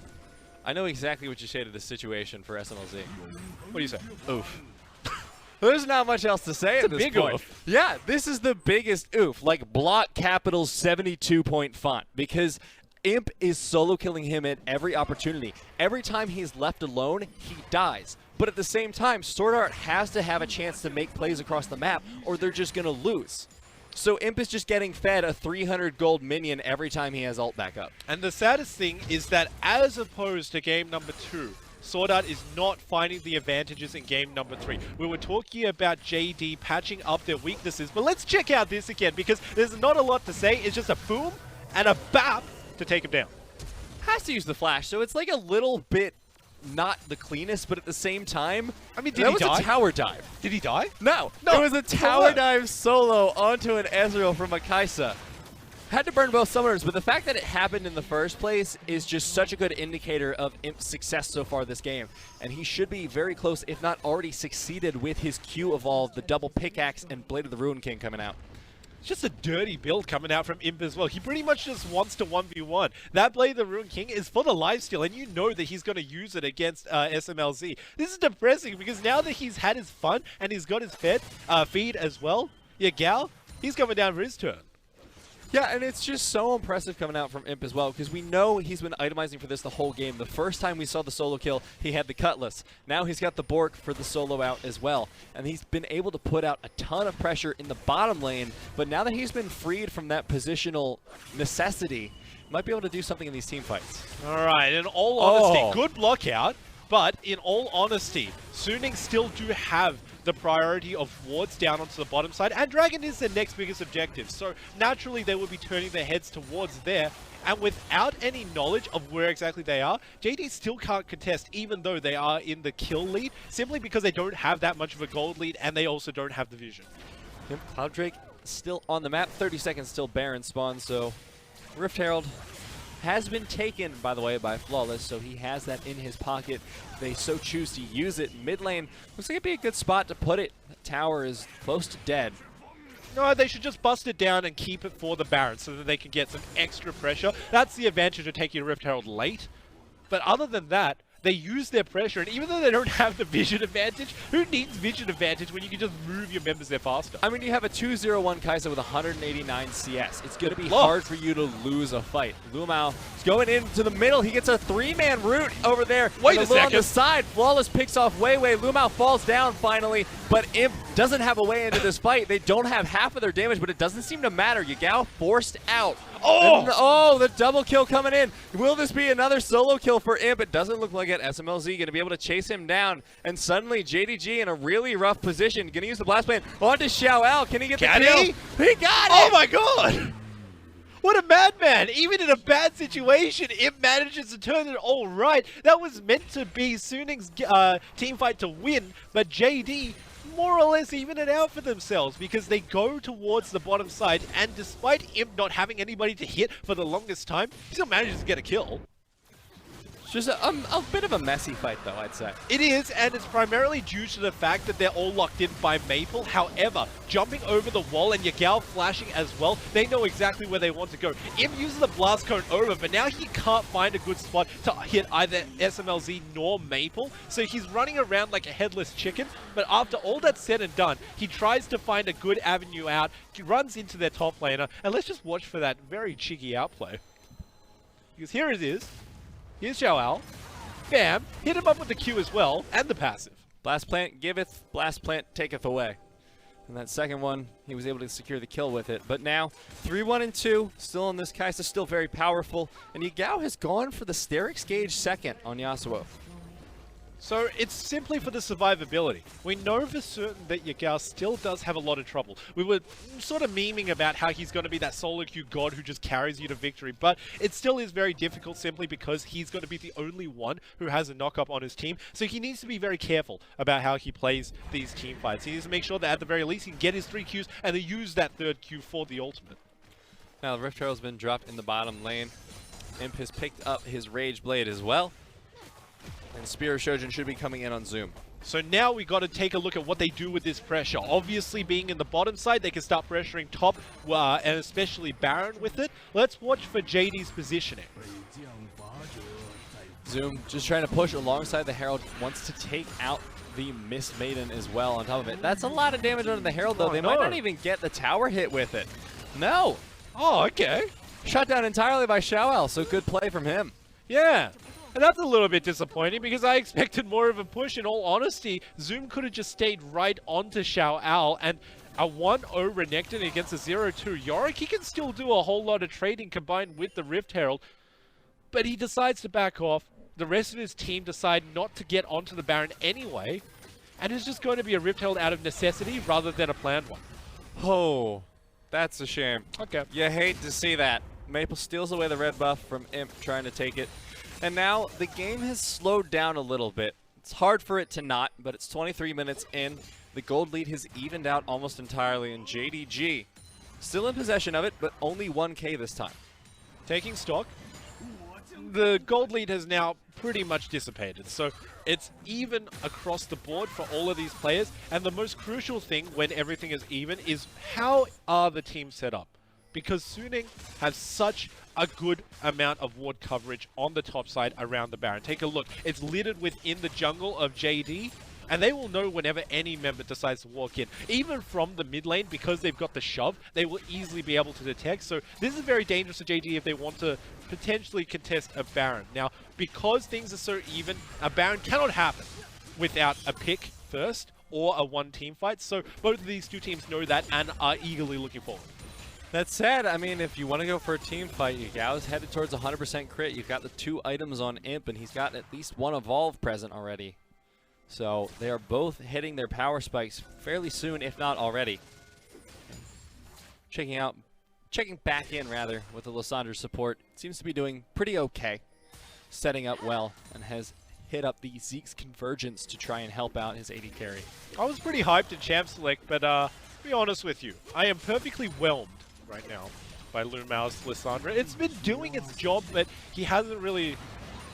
Speaker 1: I know exactly what you say to this situation for SMLZ.
Speaker 2: What do you say?
Speaker 1: Oof. There's not much else to say at this point.
Speaker 2: Oof.
Speaker 1: Yeah, this is the biggest oof. Like block capital's 72-point font, because Imp is solo killing him at every opportunity. Every time he's left alone, he dies. But at the same time, SwordArT has to have a chance to make plays across the map, or they're just going to lose. So Imp is just getting fed a 300 gold minion every time he has ult back up.
Speaker 2: And the saddest thing is that as opposed to game number 2, SwordArT is not finding the advantages in game number 3. We were talking about JD patching up their weaknesses, but let's check out this again, because there's not a lot to say. It's just a boom and a bap to take him down.
Speaker 1: Has to use the flash, so it's like a little bit not the cleanest, but at the same time,
Speaker 2: I mean, did
Speaker 1: that
Speaker 2: he
Speaker 1: was
Speaker 2: die?
Speaker 1: a tower dive.
Speaker 2: Did he die?
Speaker 1: No,
Speaker 2: No,
Speaker 1: it was a tower dive solo onto an Ezreal from a Kai'Sa. Had to burn both summoners, but the fact that it happened in the first place is just such a good indicator of Imp's success so far this game. And he should be very close, if not already succeeded with his Q evolve, the double pickaxe and Blade of the Ruin King coming out.
Speaker 2: It's just a dirty build coming out from Imp as well. He pretty much just wants to 1v1. That Blade of the Ruin King is for the lifesteal, and you know that he's going to use it against Smlz. This is depressing because now that he's had his fun and he's got his feed as well, Yagao, he's coming down for his turn.
Speaker 1: Yeah, and it's just so impressive coming out from Imp as well, because we know he's been itemizing for this the whole game. The first time we saw the solo kill, he had the Cutlass. Now he's got the Bork for the solo out as well. And he's been able to put out a ton of pressure in the bottom lane, but now that he's been freed from that positional necessity, might be able to do something in these team fights.
Speaker 2: All right, in all honesty, good block out, but in all honesty, Suning still do have the priority of wards down onto the bottom side, and Dragon is their next biggest objective, so naturally they will be turning their heads towards there, and without any knowledge of where exactly they are, JD still can't contest even though they are in the kill lead, simply because they don't have that much of a gold lead, and they also don't have the vision.
Speaker 1: Yep, Cloud Drake still on the map, 30 seconds till Baron spawn, so Rift Herald has been taken, by the way, by Flawless, so he has that in his pocket. If they so choose to use it. Mid lane looks like it'd be a good spot to put it. That tower is close to dead.
Speaker 2: No, they should just bust it down and keep it for the Baron so that they can get some extra pressure. That's the advantage of taking a Rift Herald late. But other than that, they use their pressure, and even though they don't have the vision advantage, who needs vision advantage when you can just move your members there faster?
Speaker 1: I mean, you have a 2-0-1 Kai'Sa with 189 CS. It's going to be hard for you to lose a fight. LvMao is going into the middle. He gets a 3-man root over there.
Speaker 2: Wait a second.
Speaker 1: On the side, Flawless picks off Weiwei. LvMao falls down finally, but Imp doesn't have a way into this fight. They don't have half of their damage, but it doesn't seem to matter. Yagao forced out.
Speaker 2: Oh!
Speaker 1: The double kill coming in. Will this be another solo kill for Imp? It doesn't look like it. Smlz going to be able to chase him down. And suddenly, JDG in a really rough position. Going to use the blast plan onto XiaoAL. Can he get the kill? He got it!
Speaker 2: Oh my god! What a madman! Even in a bad situation, Imp manages to turn it all right. That was meant to be Suning's team fight to win, but JD more or less even it out for themselves because they go towards the bottom side, and despite Imp not having anybody to hit for the longest time, he still manages to get a kill.
Speaker 1: It's just a bit of a messy fight, though, I'd say.
Speaker 2: It is, and it's primarily due to the fact that they're all locked in by Maple. However, jumping over the wall and Yagao flashing as well, they know exactly where they want to go. Imp uses the blast cone over, but now he can't find a good spot to hit either Smlz nor Maple, so he's running around like a headless chicken. But after all that's said and done, he tries to find a good avenue out, he runs into their top laner, and let's just watch for that very cheeky outplay. Because here it is. Here's XiaoAL. Bam! Hit him up with the Q as well, and the passive.
Speaker 1: Blast Plant giveth, Blast Plant taketh away. And that second one, he was able to secure the kill with it. But now, 3-1-2, still on this Kai'Sa, still very powerful. And Yagao has gone for the Sterix Gauge second on Yasuo.
Speaker 2: So it's simply for the survivability. We know for certain that Yagao still does have a lot of trouble. We were sort of memeing about how he's going to be that solo queue god who just carries you to victory, but it still is very difficult simply because he's going to be the only one who has a knock-up on his team. So he needs to be very careful about how he plays these team fights. He needs to make sure that at the very least he can get his 3 Qs and then use that 3rd Q for the ultimate.
Speaker 1: Now the Rift Herald's been dropped in the bottom lane. Imp has picked up his Rage Blade as well. And Spear of Shojin should be coming in on Zoom.
Speaker 2: So now we got to take a look at what they do with this pressure. Obviously, being in the bottom side, they can start pressuring top, and especially Baron with it. Let's watch for JD's positioning.
Speaker 1: Zoom just trying to push alongside the Herald, wants to take out the Mist Maiden as well on top of it. That's a lot of damage on the Herald, though. They might not even get the tower hit with it. No.
Speaker 2: Oh, okay.
Speaker 1: Shut down entirely by XiaoAL, so good play from him.
Speaker 2: Yeah. And that's a little bit disappointing because I expected more of a push. In all honesty, Zoom could have just stayed right onto XiaoAL, and a 1-0 Renekton against a 0-2 Yorick, he can still do a whole lot of trading combined with the Rift Herald, but he decides to back off. The rest of his team decide not to get onto the Baron anyway, and it's just going to be a Rift Herald out of necessity rather than a planned one.
Speaker 1: Oh, that's a shame.
Speaker 2: Okay.
Speaker 1: You hate to see that. Maple steals away the red buff from Imp trying to take it. And now the game has slowed down a little bit. It's hard for it to not, but it's 23 minutes in. The gold lead has evened out almost entirely, and JDG still in possession of it, but only 1K this time.
Speaker 2: Taking stock, the gold lead has now pretty much dissipated. So it's even across the board for all of these players. And the most crucial thing when everything is even is how are the teams set up? Because Suning has such a good amount of ward coverage on the top side around the Baron. Take a look. It's littered within the jungle of JD. And they will know whenever any member decides to walk in. Even from the mid lane, because they've got the shove, they will easily be able to detect. So this is very dangerous to JD if they want to potentially contest a Baron. Now, because things are so even, a Baron cannot happen without a pick first or a one-team fight. So both of these two teams know that and are eagerly looking forward.
Speaker 1: That said, I mean, if you want to go for a team fight, Yagao's headed towards 100% crit. You've got the 2 items on Imp, and he's got at least 1 Evolve present already. So they are both hitting their power spikes fairly soon, if not already. Checking back in rather with the Lissandra support. Seems to be doing pretty okay. Setting up well and has hit up the Zeke's convergence to try and help out his AD carry.
Speaker 2: I was pretty hyped in Champ Select, but to be honest with you, I am perfectly whelmed right now by LvMao's Lissandra. It's been doing its job, but he hasn't really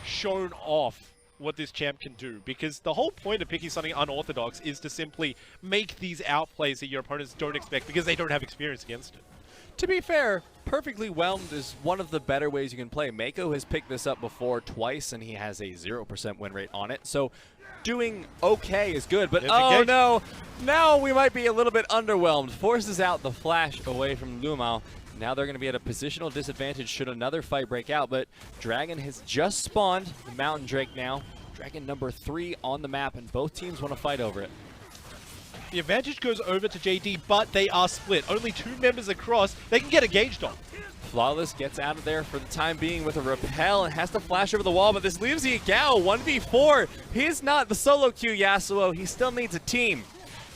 Speaker 2: shown off what this champ can do, because the whole point of picking something unorthodox is to simply make these outplays that your opponents don't expect because they don't have experience against it.
Speaker 1: To be fair, perfectly whelmed is one of the better ways you can play. Mako has picked this up before twice, and he has a 0% win rate on it, so doing okay is good, but oh no, now we might be a little bit underwhelmed. Forces out the flash away from LvMao. Now they're going to be at a positional disadvantage should another fight break out, but Dragon has just spawned the Mountain Drake now. Dragon number 3 on the map, and both teams want to fight over it.
Speaker 2: The advantage goes over to JD, but they are split. Only 2 members across. They can get engaged on.
Speaker 1: Flawless gets out of there for the time being with a repel and has to flash over the wall, but this leaves Yagao 1v4. He's not the solo queue Yasuo. He still needs a team.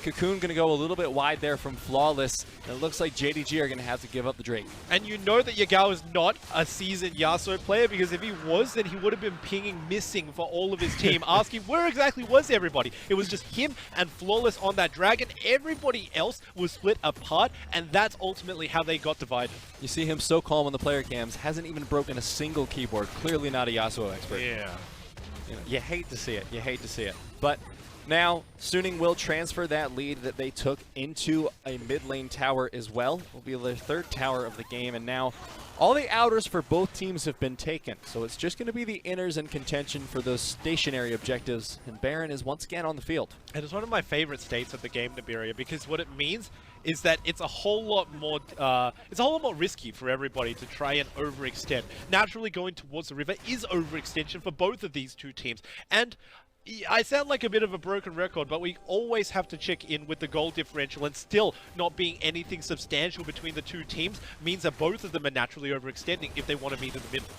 Speaker 1: Cocoon going to go a little bit wide there from Flawless. And it looks like JDG are going to have to give up the Drake.
Speaker 2: And you know that Yagao is not a seasoned Yasuo player, because if he was, then he would have been pinging missing for all of his team, asking where exactly was everybody. It was just him and Flawless on that Dragon. Everybody else was split apart, and that's ultimately how they got divided.
Speaker 1: You see him so calm on the player cams, hasn't even broken a single keyboard. Clearly not a Yasuo expert.
Speaker 2: Yeah.
Speaker 1: You know, you hate to see it. You hate to see it. But now, Suning will transfer that lead that they took into a mid lane tower as well. Will be their 3rd tower of the game, and now all the outers for both teams have been taken. So it's just going to be the inners in contention for those stationary objectives, and Baron is once again on the field.
Speaker 2: And it's one of my favorite states of the game, Nibiria, because what it means is that it's a whole lot more risky for everybody to try and overextend. Naturally, going towards the river is overextension for both of these two teams, and I sound like a bit of a broken record, but we always have to check in with the goal differential, and still not being anything substantial between the two teams means that both of them are naturally overextending if they want to meet in the middle.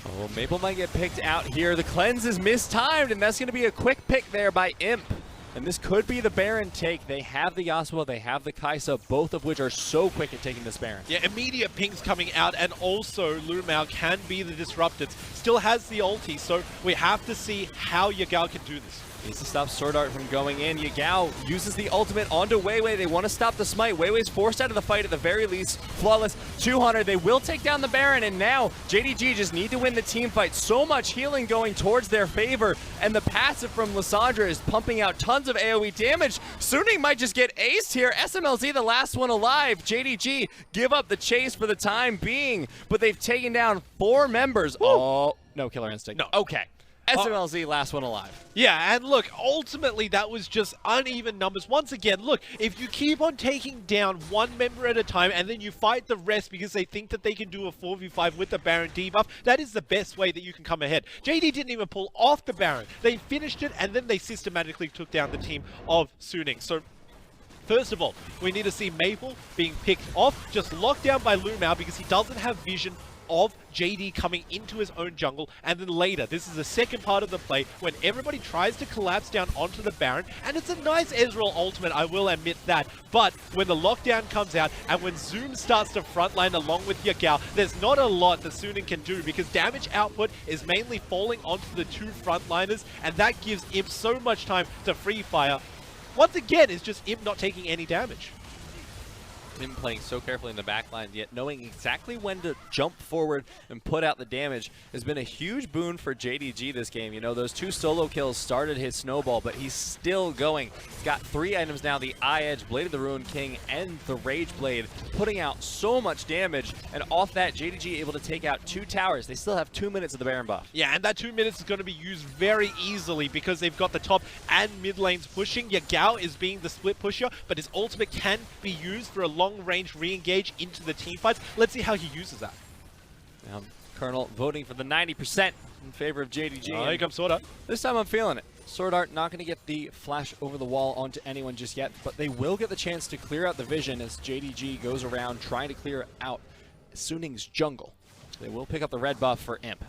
Speaker 1: Oh, Maple might get picked out here. The cleanse is mistimed, and that's going to be a quick pick there by Imp. And this could be the Baron take. They have the Yasuo, they have the Kaisa, both of which are so quick at taking this Baron.
Speaker 2: Yeah, immediate pings coming out, and also LvMao can be the disrupted. Still has the ulti, so we have to see how Yagao can do this.
Speaker 1: Needs to stop SwordArT from going in. Yagao uses the ultimate onto Weiwei. They want to stop the smite. Weiwei's forced out of the fight at the very least. Flawless 200. They will take down the Baron, and now JDG just need to win the team fight. So much healing going towards their favor, and the passive from Lissandra is pumping out tons of AoE damage. Suning might just get aced here. Smlz, the last one alive. JDG give up the chase for the time being, but they've taken down 4 members. Woo. Oh, no killer instinct.
Speaker 2: No.
Speaker 1: Okay. Smlz, last one alive.
Speaker 2: Yeah, and look, ultimately that was just uneven numbers. Once again, look, if you keep on taking down 1 member at a time and then you fight the rest because they think that they can do a 4v5 with the Baron debuff, that is the best way that you can come ahead. JD didn't even pull off the Baron. They finished it, and then they systematically took down the team of Suning. So first of all, we need to see Maple being picked off, just locked down by LvMao because he doesn't have vision of JD coming into his own jungle, and then later, this is the second part of the play, when everybody tries to collapse down onto the Baron, and it's a nice Ezreal ultimate, I will admit that, but when the lockdown comes out, and when Zoom starts to frontline along with Yagao, there's not a lot that Suning can do, because damage output is mainly falling onto the two frontliners, and that gives Imp so much time to free fire. Once again, it's just Imp not taking any damage.
Speaker 1: Him playing so carefully in the back line, yet knowing exactly when to jump forward and put out the damage has been a huge boon for JDG this game. You know, those 2 solo kills started his snowball, but he's still going. He's got 3 items now, the Eye Edge, Blade of the Ruined King, and the Rage Blade, putting out so much damage, and off that, JDG able to take out 2 towers. They still have 2 minutes of the Baron buff.
Speaker 2: Yeah, and that 2 minutes is going to be used very easily because they've got the top and mid lanes pushing. Yagao is being the split pusher, but his ultimate can be used for a long-range re-engage into the team fights. Let's see how he uses that.
Speaker 1: Colonel voting for the 90% in favor of JDG.
Speaker 2: Oh, here comes SwordArT.
Speaker 1: This time I'm feeling it. SwordArT not going to get the flash over the wall onto anyone just yet, but they will get the chance to clear out the vision as JDG goes around trying to clear out Suning's jungle. They will pick up the red buff for Imp.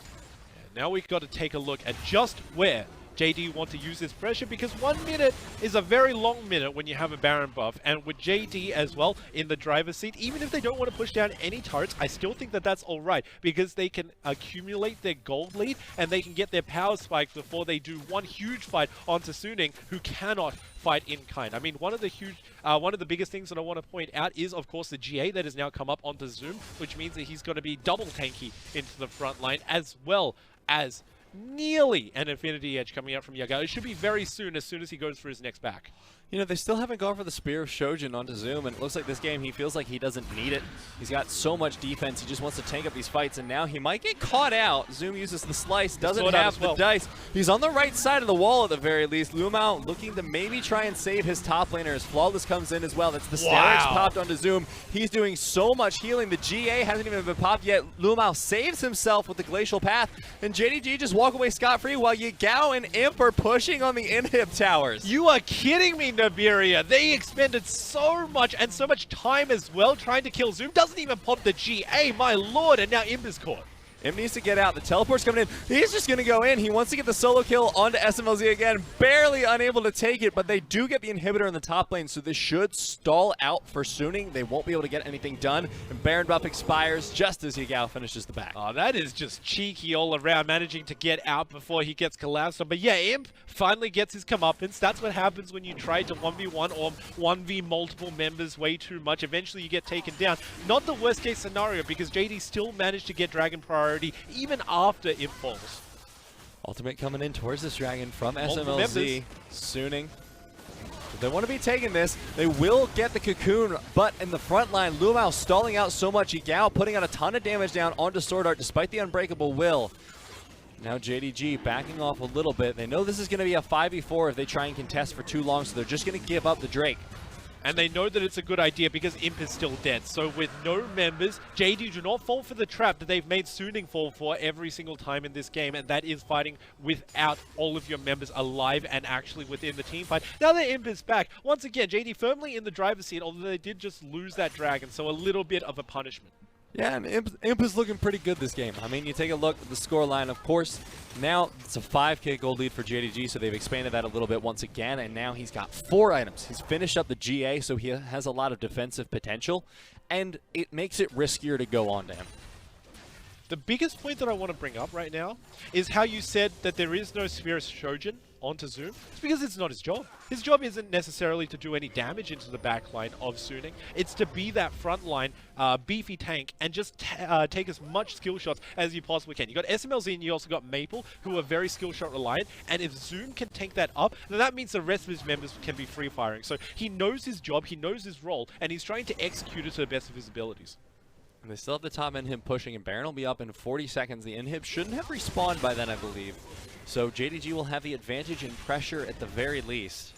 Speaker 2: Now we've got to take a look at just where JD want to use this pressure, because 1 minute is a very long minute when you have a Baron buff, and with JD as well in the driver's seat, even if they don't want to push down any turrets, I still think that that's alright, because they can accumulate their gold lead and they can get their power spikes before they do one huge fight onto Suning, who cannot fight in kind. I mean, one of the biggest things that I want to point out is, of course, the GA that has now come up onto Zoom, which means that he's going to be double tanky into the front line, as well as nearly an Infinity Edge coming out from Yagao. It should be very soon, as soon as he goes for his next back.
Speaker 1: You know, they still haven't gone for the Spear of Shojin onto Zoom, and it looks like this game he feels like he doesn't need it. He's got so much defense, he just wants to tank up these fights, and now he might get caught out. Zoom uses the slice, doesn't have the dice. He's on the right side of the wall at the very least. LvMao looking to maybe try and save his top laner as Flawless comes in as well. That's the Sterak's popped onto Zoom. He's doing so much healing. The GA hasn't even been popped yet. LvMao saves himself with the Glacial Path, and JDG just walk away scot-free while Yagao and Imp are pushing on the inhib towers.
Speaker 2: You are kidding me, Nibiria. They expended so much and so much time as well trying to kill Zoom. Doesn't even pop the GA, my lord, and now Imp is caught.
Speaker 1: Imp needs to get out. The teleport's coming in. He's just going to go in. He wants to get the solo kill onto Smlz again. Barely unable to take it, but they do get the inhibitor in the top lane, so this should stall out for Suning. They won't be able to get anything done, and Baron buff expires just as Yagao finishes the back.
Speaker 2: Oh, that is just cheeky all around, managing to get out before he gets collapsed on. But yeah, Imp finally gets his comeuppance. That's what happens when you try to 1v1 or 1v multiple members way too much. Eventually you get taken down. Not the worst case scenario, because JD still managed to get Dragon priority even after Imp falls.
Speaker 1: Ultimate coming in towards this dragon from Smlz. Suning. If they want to be taking this, they will get the cocoon, but in the front line, LvMao stalling out so much. Yagao putting out a ton of damage down onto SwordArT despite the unbreakable will. Now JDG backing off a little bit. They know this is going to be a 5v4 if they try and contest for too long, so they're just going to give up the Drake.
Speaker 2: And they know that it's a good idea because Imp is still dead. So with no members, JD do not fall for the trap that they've made Suning fall for every single time in this game, and that is fighting without all of your members alive and actually within the team fight. Now that Imp is back, once again, JD firmly in the driver's seat, although they did just lose that dragon, so a little bit of a punishment.
Speaker 1: Yeah, and Imp is looking pretty good this game. I mean, you take a look at the scoreline, of course. Now it's a 5k gold lead for JDG, so they've expanded that a little bit once again, and now he's got 4 items. He's finished up the GA, so he has a lot of defensive potential, and it makes it riskier to go on to him.
Speaker 2: The biggest point that I want to bring up right now is how you said that there is no Spear of Shojin onto Zoom. It's because it's not his job. His job isn't necessarily to do any damage into the backline of Suning. It's to be that frontline beefy tank and just take as much skill shots as you possibly can. You got Smlz and you also got Maple, who are very skill shot reliant, and if Zoom can tank that up, then that means the rest of his members can be free firing. So he knows his job, he knows his role, and he's trying to execute it to the best of his abilities.
Speaker 1: And they still have the top inhib pushing, and Baron will be up in 40 seconds. The inhib shouldn't have respawned by then, I believe. So JDG will have the advantage in pressure at the very least.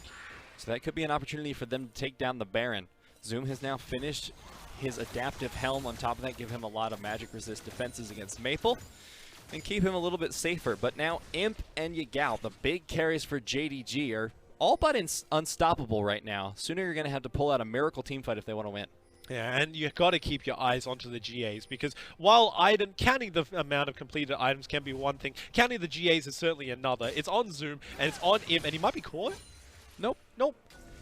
Speaker 1: So that could be an opportunity for them to take down the Baron. Zoom has now finished his adaptive helm. On top of that, give him a lot of magic resist defenses against Maple and keep him a little bit safer. But now Imp and Yagao, the big carries for JDG, are all but unstoppable right now. Sooner you're going to have to pull out a miracle team fight if they want to win.
Speaker 2: Yeah, and you got to keep your eyes onto the GAs, because while counting the amount of completed items can be one thing, counting the GAs is certainly another. It's on Zoom, and it's on Imp, and he might be caught.
Speaker 1: Nope.
Speaker 2: Nope.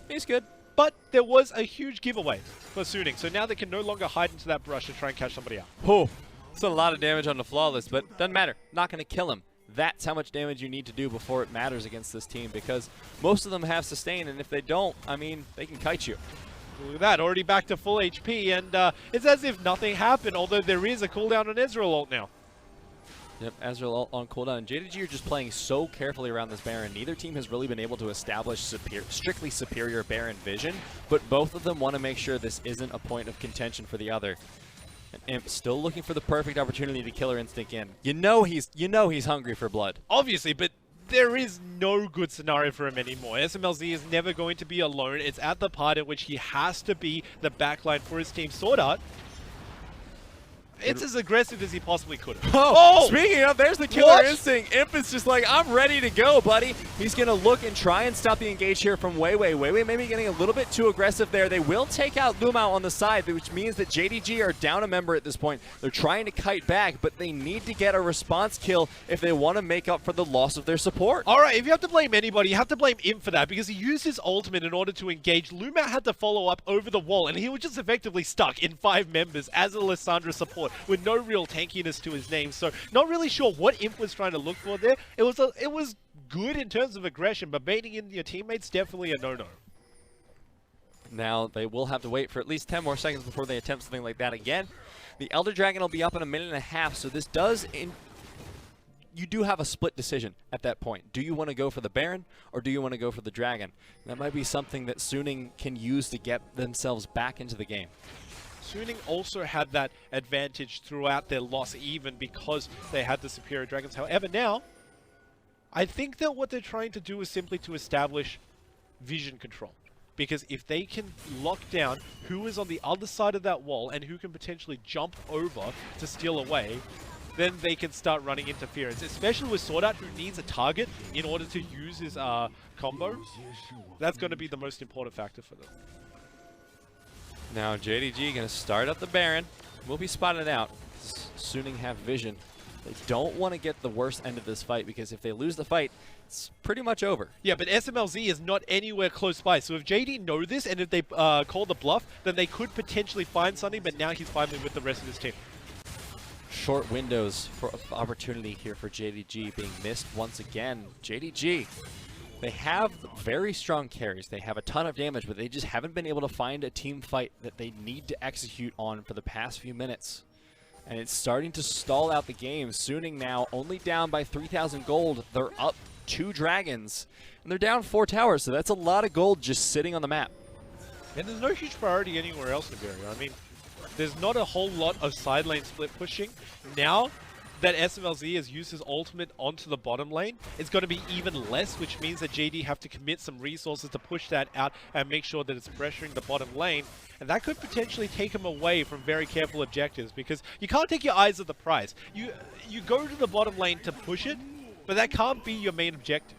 Speaker 1: He's good.
Speaker 2: But there was a huge giveaway for Suning, so now they can no longer hide into that brush to try and catch somebody out.
Speaker 1: Oh, it's a lot of damage on the Flawless, but doesn't matter. Not going to kill him. That's how much damage you need to do before it matters against this team, because most of them have sustain, and if they don't, I mean, they can kite you.
Speaker 2: Look at that, already back to full HP, and it's as if nothing happened, although there is a cooldown on Ezreal ult now.
Speaker 1: Yep, Ezreal ult on cooldown. JDG are just playing so carefully around this Baron. Neither team has really been able to establish strictly superior Baron vision, but both of them want to make sure this isn't a point of contention for the other. And Imp still looking for the perfect opportunity to Killer Instinct in. You know he's hungry for blood.
Speaker 2: Obviously, but there is no good scenario for him anymore. Smlz is never going to be alone. It's at the part at which he has to be the backline for his team. SwordArT, it's as aggressive as he possibly could have.
Speaker 1: Oh! Speaking of, there's the Killer
Speaker 2: What?
Speaker 1: Instinct. Imp is just like, I'm ready to go, buddy. He's going to look and try and stop the engage here from Weiwei. Weiwei maybe getting a little bit too aggressive there. They will take out LvMao on the side, which means that JDG are down a member at this point. They're trying to kite back, but they need to get a response kill if they want to make up for the loss of their support.
Speaker 2: All right, if you have to blame anybody, you have to blame Imp for that, because he used his ultimate in order to engage. LvMao had to follow up over the wall, and he was just effectively stuck in 5 members as a Lissandra support with no real tankiness to his name. So not really sure what Imp was trying to look for there. It was good in terms of aggression, but baiting in your teammates, definitely a no-no.
Speaker 1: Now they will have to wait for at least 10 more seconds before they attempt something like that again. The Elder Dragon will be up in 1.5 minutes, so this does... You do have a split decision at that point. Do you want to go for the Baron, or do you want to go for the Dragon? That might be something that Suning can use to get themselves back into the game.
Speaker 2: Suning also had that advantage throughout their loss, even because they had the superior dragons. However, now, I think that what they're trying to do is simply to establish vision control. Because if they can lock down who is on the other side of that wall and who can potentially jump over to steal away, then they can start running interference, especially with SwordArT, who needs a target in order to use his combo. That's going to be the most important factor for them.
Speaker 1: Now JDG going to start up the Baron. Will be spotted out. Suning have vision. They don't want to get the worst end of this fight, because if they lose the fight, it's pretty much over.
Speaker 2: Yeah, but Smlz is not anywhere close by. So if JD know this, and if they call the bluff, then they could potentially find something, but now he's finally with the rest of his team.
Speaker 1: Short windows for opportunity here for JDG being missed once again. JDG, they have very strong carries. They have a ton of damage, but they just haven't been able to find a team fight that they need to execute on for the past few minutes. And it's starting to stall out the game. Suning now only down by 3,000 gold. They're up 2 dragons, and they're down 4 towers, so that's a lot of gold just sitting on the map.
Speaker 2: And there's no huge priority anywhere else in the area. I mean, there's not a whole lot of side lane split pushing. Now that Smlz has used his ultimate onto the bottom lane, it's going to be even less, which means that JD have to commit some resources to push that out and make sure that it's pressuring the bottom lane. And that could potentially take him away from very careful objectives, because you can't take your eyes off the prize. You go to the bottom lane to push it, but that can't be your main objective.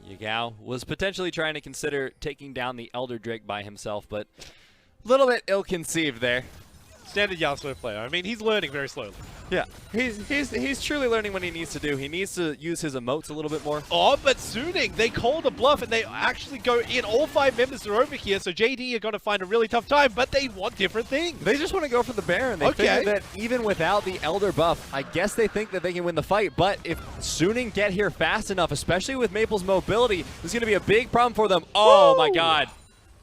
Speaker 1: Yagao was potentially trying to consider taking down the Elder Drake by himself, but a little bit ill-conceived there.
Speaker 2: Standard Yasuo player. I mean, he's learning very slowly.
Speaker 1: Yeah, he's truly learning what he needs to do. He needs to use his emotes a little bit more.
Speaker 2: Oh, but Suning, they called a bluff and they actually go in. All 5 members are over here, so JD are going to find a really tough time, but they want different things.
Speaker 1: They just want to go for the Baron. They figure that even without the Elder buff, I guess they think that they can win the fight, but if Suning get here fast enough, especially with Maple's mobility, this is going to be a big problem for them. Oh my god.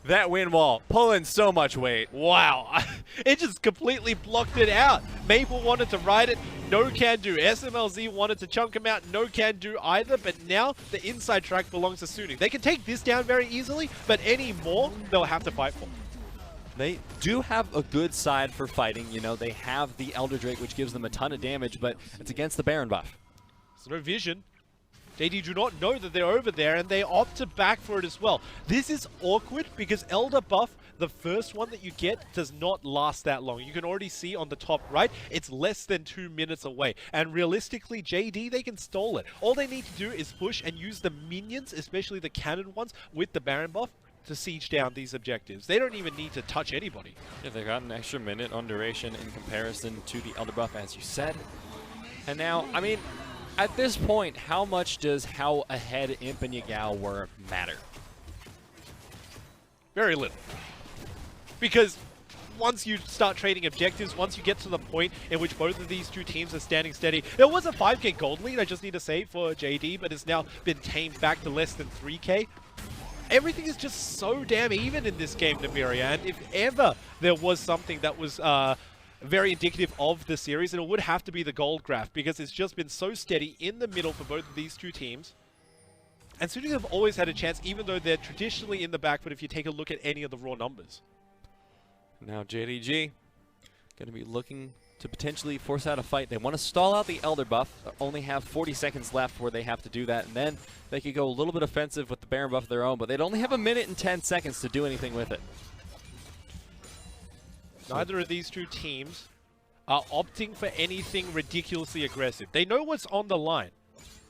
Speaker 1: That wind wall, pulling so much weight.
Speaker 2: Wow, it just completely blocked it out. Maple wanted to ride it, no can do. Smlz wanted to chunk him out, no can do either. But now the inside track belongs to Suning. They can take this down very easily, but any more, they'll have to fight for.
Speaker 1: They do have a good side for fighting. You know, they have the Elder Drake, which gives them a ton of damage, but it's against the Baron buff.
Speaker 2: There's no vision. JD do not know that they're over there, and they opt to back for it as well. This is awkward because Elder buff, the first one that you get, does not last that long. You can already see on the top right, it's less than 2 minutes away. And realistically, JD, they can stall it. All they need to do is push and use the minions, especially the cannon ones, with the Baron buff, to siege down these objectives. They don't even need to touch anybody.
Speaker 1: Yeah, they got an extra minute on duration in comparison to the Elder buff, as you said. And now, I mean, at this point, how much does how ahead Imp and Yagao were matter?
Speaker 2: Very little. Because once you start trading objectives, once you get to the point in which both of these two teams are standing steady, it was a 5k gold lead, I just need to say, for JD, but it's now been tamed back to less than 3k. Everything is just so damn even in this game, Namiria, and if ever there was something that was very indicative of the series, and it would have to be the gold graph, because it's just been so steady in the middle for both of these two teams. And Suning have always had a chance, even though they're traditionally in the back, but if you take a look at any of the raw numbers.
Speaker 1: Now JDG going to be looking to potentially force out a fight. They want to stall out the Elder buff. They only have 40 seconds left where they have to do that, and then they could go a little bit offensive with the Baron buff of their own, but they'd only have a minute and 10 seconds to do anything with it.
Speaker 2: Neither of these two teams are opting for anything ridiculously aggressive. They know what's on the line.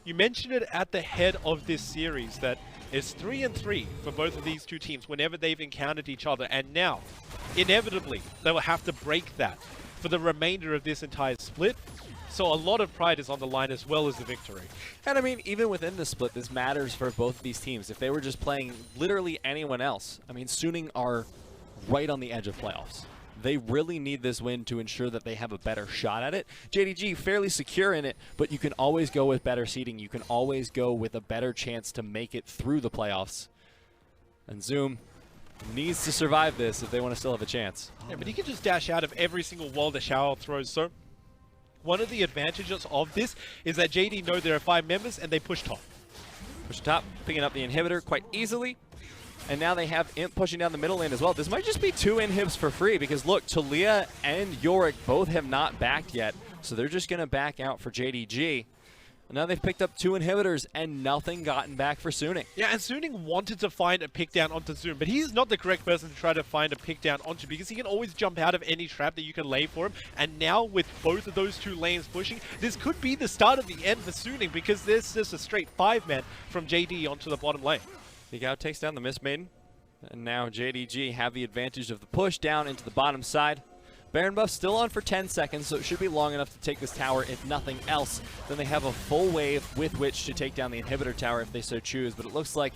Speaker 2: You mentioned it at the head of this series that it's 3-3 for both of these two teams whenever they've encountered each other, and now, inevitably, they will have to break that for the remainder of this entire split. So a lot of pride is on the line as well as the victory.
Speaker 1: And I mean, even within the split, this matters for both of these teams. If they were just playing literally anyone else, I mean, Suning are right on the edge of playoffs. They really need this win to ensure that they have a better shot at it. JDG fairly secure in it, but you can always go with better seeding. You can always go with a better chance to make it through the playoffs. And Zoom needs to survive this if they want to still have a chance.
Speaker 2: Yeah, but he can just dash out of every single wall that XiaoAL throws. So one of the advantages of this is that JD know there are 5 members and they push top.
Speaker 1: Push top, picking up the inhibitor quite easily. And now they have Imp pushing down the middle lane as well. This might just be 2 inhibs for free because look, Taliyah and Yorick both have not backed yet. So they're just going to back out for JDG. And now they've picked up 2 inhibitors and nothing gotten back for Suning.
Speaker 2: Yeah, and Suning wanted to find a pick down onto Zoom, but he's not the correct person to try to find a pick down onto because he can always jump out of any trap that you can lay for him. And now with both of those 2 lanes pushing, this could be the start of the end for Suning because there's just a straight 5-man from JD onto the bottom lane.
Speaker 1: Yagao takes down the Mist Maiden, and now JDG have the advantage of the push down into the bottom side. Baron buff still on for 10 seconds, so it should be long enough to take this tower if nothing else. Then they have a full wave with which to take down the inhibitor tower if they so choose, but it looks like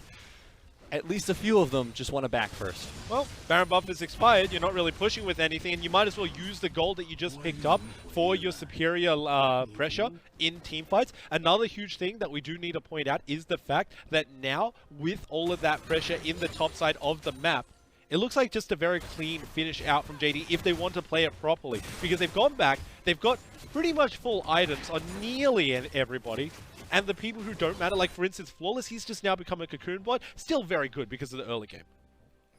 Speaker 1: at least a few of them just want to back first.
Speaker 2: Well, Baron buff is expired, you're not really pushing with anything, and you might as well use the gold that you just picked up for your superior pressure in teamfights. Another huge thing that we do need to point out is the fact that now, with all of that pressure in the top side of the map, it looks like just a very clean finish out from JD if they want to play it properly. Because they've gone back, they've got pretty much full items on nearly everybody. And the people who don't matter, like for instance Flawless, he's just now become a Cocoon Blood. Still very good because of the early game.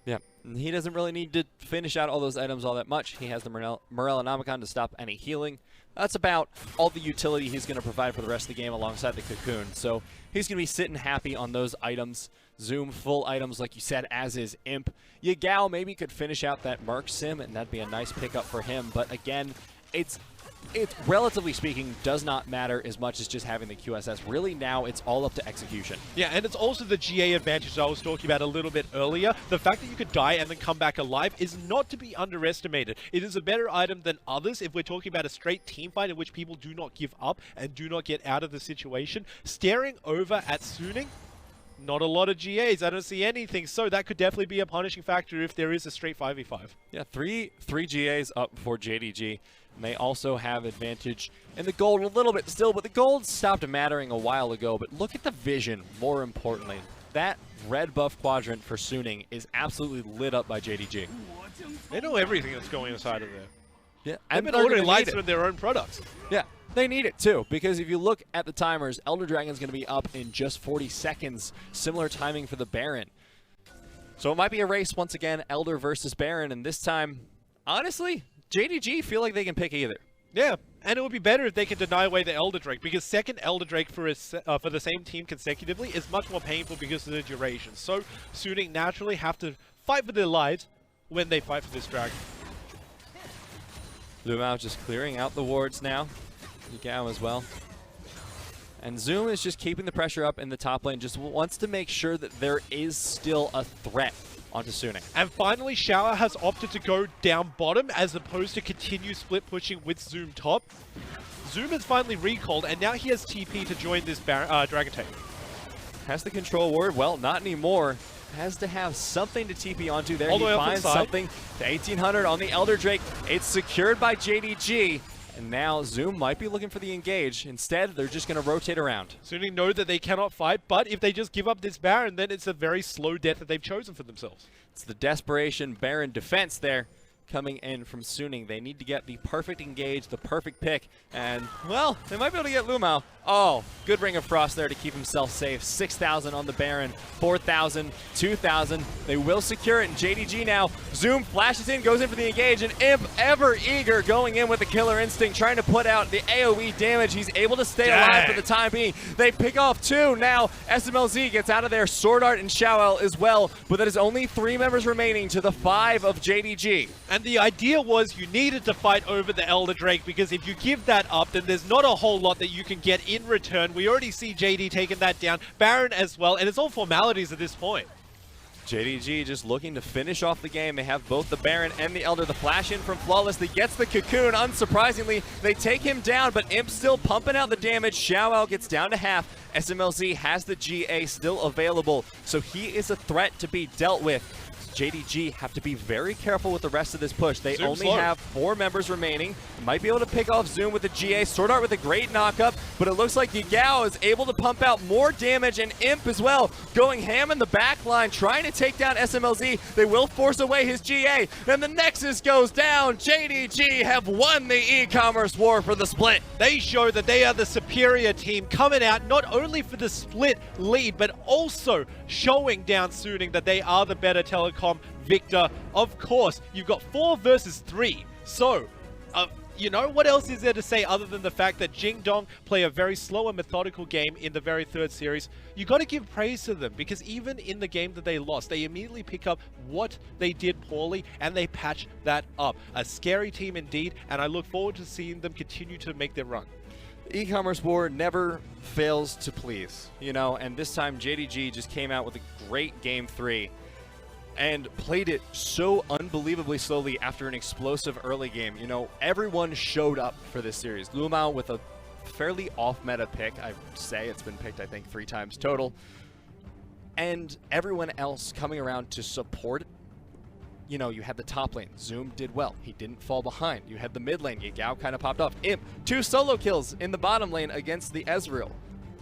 Speaker 1: Yeah, he doesn't really need to finish out all those items all that much. He has the Morellonomicon to stop any healing. That's about all the utility he's going to provide for the rest of the game alongside the Cocoon. So he's going to be sitting happy on those items. Zoom full items, like you said, as is Imp. Yagao maybe could finish out that Merc Sim, and that'd be a nice pickup for him. But again, it's relatively speaking does not matter as much as just having the QSS. Really now it's all up to execution.
Speaker 2: Yeah, and it's also the GA advantage I was talking about a little bit earlier. The fact that you could die and then come back alive is not to be underestimated. It is a better item than others if we're talking about a straight team fight in which people do not give up and do not get out of the situation. Staring over at Suning, not a lot of GAs. I don't see anything, so that could definitely be a punishing factor if there is a straight 5v5.
Speaker 1: Yeah, three GAs up for JDG. And they also have advantage in the gold a little bit still, but the gold stopped mattering a while ago. But look at the vision, more importantly. That red buff quadrant for Suning is absolutely lit up by JDG.
Speaker 2: They know everything that's going inside of there.
Speaker 1: Yeah,
Speaker 2: They've been ordering lights with their own products.
Speaker 1: Yeah, they need it too, because if you look at the timers, Elder Dragon's going to be up in just 40 seconds. Similar timing for the Baron. So it might be a race once again, Elder versus Baron, and this time, honestly, JDG feel like they can pick either.
Speaker 2: Yeah, and it would be better if they could deny away the Elder Drake, because second Elder Drake for the same team consecutively is much more painful because of the duration. So Suning naturally have to fight for their lives when they fight for this dragon.
Speaker 1: LvMao just clearing out the wards now. Yagao as well. And Zoom is just keeping the pressure up in the top lane, just wants to make sure that there is still a threat onto Suning.
Speaker 2: And finally, XiaoAL has opted to go down bottom as opposed to continue split pushing with Zoom top. Zoom is finally recalled, and now he has TP to join this Dragon Tape.
Speaker 1: Has the control ward? Well, not anymore. Has to have something to TP onto there.
Speaker 2: All the
Speaker 1: He
Speaker 2: way up
Speaker 1: finds
Speaker 2: inside.
Speaker 1: something to 1800 on the Elder Drake. It's secured by JDG. And now Zoom might be looking for the engage. Instead, they're just going to rotate around.
Speaker 2: Suning know that they cannot fight, but if they just give up this Baron, then it's a very slow death that they've chosen for themselves.
Speaker 1: It's the desperation Baron defense there coming in from Suning. They need to get the perfect engage, the perfect pick, and, well, they might be able to get LvMao. Oh, good Ring of Frost there to keep himself safe. 6,000 on the Baron, 4,000, 2,000. They will secure it, and JDG now. Zoom flashes in, goes in for the engage, and Imp, ever eager, going in with the Killer Instinct, trying to put out the AoE damage. He's able to stay alive for the time being. They pick off 2. Now, Smlz gets out of there. SwordArT and XiaoAL as well, but that is only 3 members remaining to the 5 of JDG.
Speaker 2: And the idea was you needed to fight over the Elder Drake, because if you give that up, then there's not a whole lot that you can get in return. We already see JD taking that down, Baron as well, and it's all formalities at this point.
Speaker 1: JDG just looking to finish off the game. They have both the Baron and the Elder. The flash in from Flawless that gets the Cocoon. Unsurprisingly, they take him down, but Imp still pumping out the damage. XiaoAL gets down to half. Smlz has the GA still available, so he is a threat to be dealt with. JDG have to be very careful with the rest of this push. They
Speaker 2: Zoom's
Speaker 1: only
Speaker 2: slow.
Speaker 1: have 4 members remaining. Might be able to pick off Zoom with the GA. SwordArT with a great knockup, but it looks like Yagao is able to pump out more damage, and Imp as well, going ham in the back line, trying to take down Smlz. They will force away his GA, and the Nexus goes down. JDG have won the e-commerce war for the split.
Speaker 2: They show that they are the superior team, coming out not only for the split lead, but also showing down Suning that they are the better telecom victor. Of course, you've got 4 versus 3. So, you know, what else is there to say other than the fact that Jingdong play a very slow and methodical game in the very 3rd series? You got to give praise to them, because even in the game that they lost, they immediately pick up what they did poorly and they patch that up. A scary team indeed, and I look forward to seeing them continue to make their run.
Speaker 1: E-commerce war never fails to please, you know, and this time JDG just came out with a great game 3 and played it so unbelievably slowly after an explosive early game. You know, everyone showed up for this series. LvMao with a fairly off-meta pick. I say it's been picked, I think, 3 times total. And everyone else coming around to support. You know, you had the top lane. Zoom did well. He didn't fall behind. You had the mid lane. Yagao kind of popped off. Imp, 2 solo kills in the bottom lane against the Ezreal.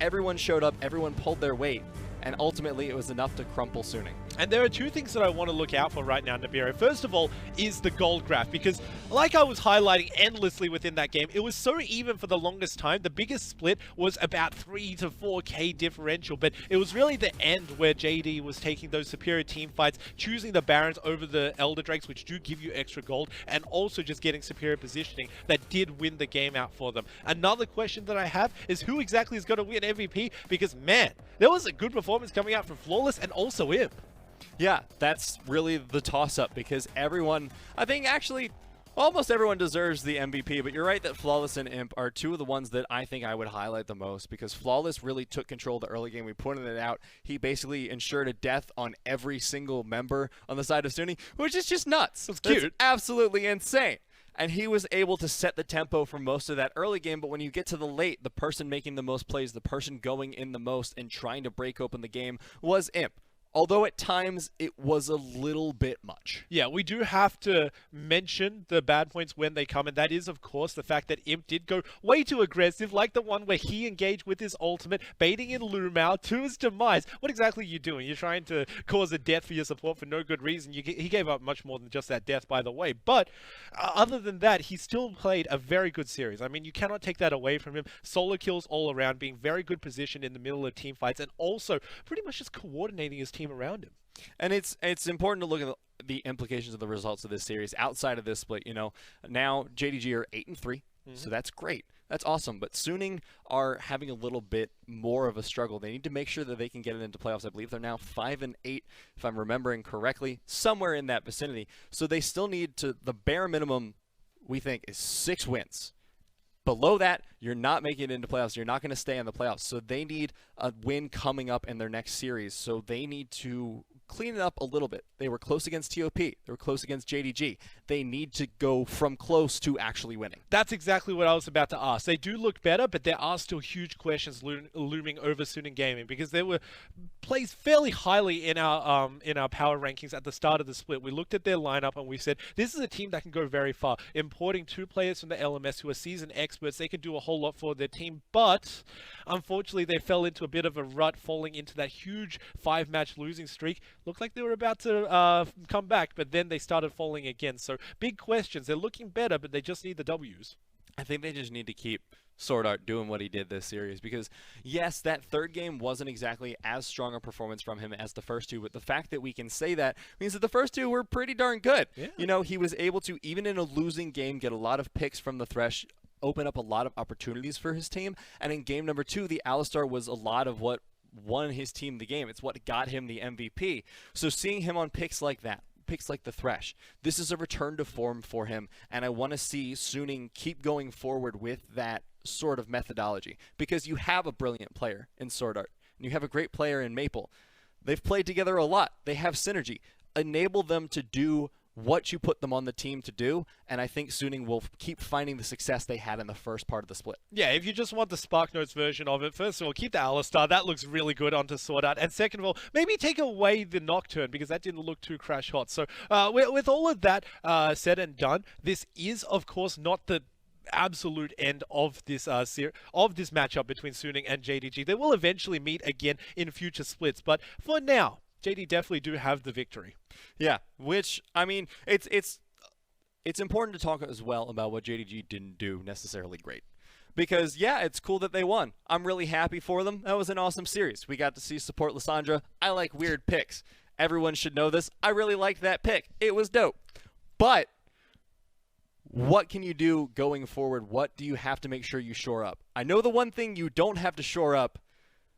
Speaker 1: Everyone showed up. Everyone pulled their weight. And ultimately, it was enough to crumple Suning.
Speaker 2: And there are 2 things that I want to look out for right now, Nibiru. First of all is the gold graph, because like I was highlighting endlessly within that game, it was so even for the longest time. The biggest split was about 3 to 4k differential, but it was really the end where JD was taking those superior team fights, choosing the Barons over the Elder Drakes, which do give you extra gold, and also just getting superior positioning that did win the game out for them. Another question that I have is who exactly is going to win MVP, because man, there was a good performance coming out from Flawless and also Imp.
Speaker 1: Yeah, that's really the toss-up, because everyone, I think actually almost everyone deserves the MVP, but you're right that Flawless and Imp are 2 of the ones that I think I would highlight the most, because Flawless really took control of the early game. We pointed it out. He basically ensured a death on every single member on the side of Suning, which is just nuts.
Speaker 2: It's cute.
Speaker 1: It's absolutely insane. And he was able to set the tempo for most of that early game, but when you get to the late, the person making the most plays, the person going in the most and trying to break open the game was Imp. Although at times it was a little bit much.
Speaker 2: Yeah, we do have to mention the bad points when they come, and that is, of course, the fact that Imp did go way too aggressive, like the one where he engaged with his ultimate, baiting in LvMao to his demise. What exactly are you doing? You're trying to cause a death for your support for no good reason. He gave up much more than just that death, by the way. But other than that, he still played a very good series. I mean, you cannot take that away from him. Solo kills all around, being very good position in the middle of team fights, and also pretty much just coordinating his team around him.
Speaker 1: And it's important to look at the implications of the results of this series outside of this split. You know, now JDG are 8-3, so that's great. That's awesome. But Suning are having a little bit more of a struggle. They need to make sure that they can get it into playoffs. I believe they're now 5-8, if I'm remembering correctly, somewhere in that vicinity. So they still need to, the bare minimum, we think, is 6 wins. Below that, you're not making it into playoffs. You're not going to stay in the playoffs. So they need a win coming up in their next series. So they need to clean it up a little bit. They were close against TOP. They were close against JDG. They need to go from close to actually winning.
Speaker 2: That's exactly what I was about to ask. They do look better, but there are still huge questions looming over Suning Gaming, because they were placed fairly highly in our power rankings at the start of the split. We looked at their lineup and we said, this is a team that can go very far. Importing 2 players from the LMS who are seasoned experts, they can do a whole lot for their team, but unfortunately they fell into a bit of a rut, falling into that huge 5-match losing streak. Looked like they were about to come back, but then they started falling again. So big questions. They're looking better, but they just need the W's.
Speaker 1: I think they just need to keep SwordArT doing what he did this series, because yes, that third game wasn't exactly as strong a performance from him as the first 2, but the fact that we can say that means that the first 2 were pretty darn good. Yeah. You know, he was able to, even in a losing game, get a lot of picks from the Thresh, open up a lot of opportunities for his team, and in game number 2, the Alistar was a lot of what won his team the game. It's what got him the MVP. So seeing him on picks like that, picks like the Thresh, this is a return to form for him, and I want to see Suning keep going forward with that sort of methodology, because you have a brilliant player in SwordArT, and you have a great player in Maple. They've played together a lot. They have synergy. Enable them to do what you put them on the team to do, and I think Suning will keep finding the success they had in the first part of the split.
Speaker 2: Yeah, if you just want the SparkNotes version of it, first of all, keep the Alistar. That looks really good onto SwordArT. And second of all, maybe take away the Nocturne, because that didn't look too crash hot. So with all of that said and done, this is, of course, not the absolute end of this this matchup between Suning and JDG. They will eventually meet again in future splits, but for now, JD definitely do have the victory.
Speaker 1: Yeah, which, I mean, it's important to talk as well about what JDG didn't do necessarily great. Because, yeah, it's cool that they won. I'm really happy for them. That was an awesome series. We got to see support Lissandra. I like weird picks. Everyone should know this. I really liked that pick. It was dope. But what can you do going forward? What do you have to make sure you shore up? I know the one thing you don't have to shore up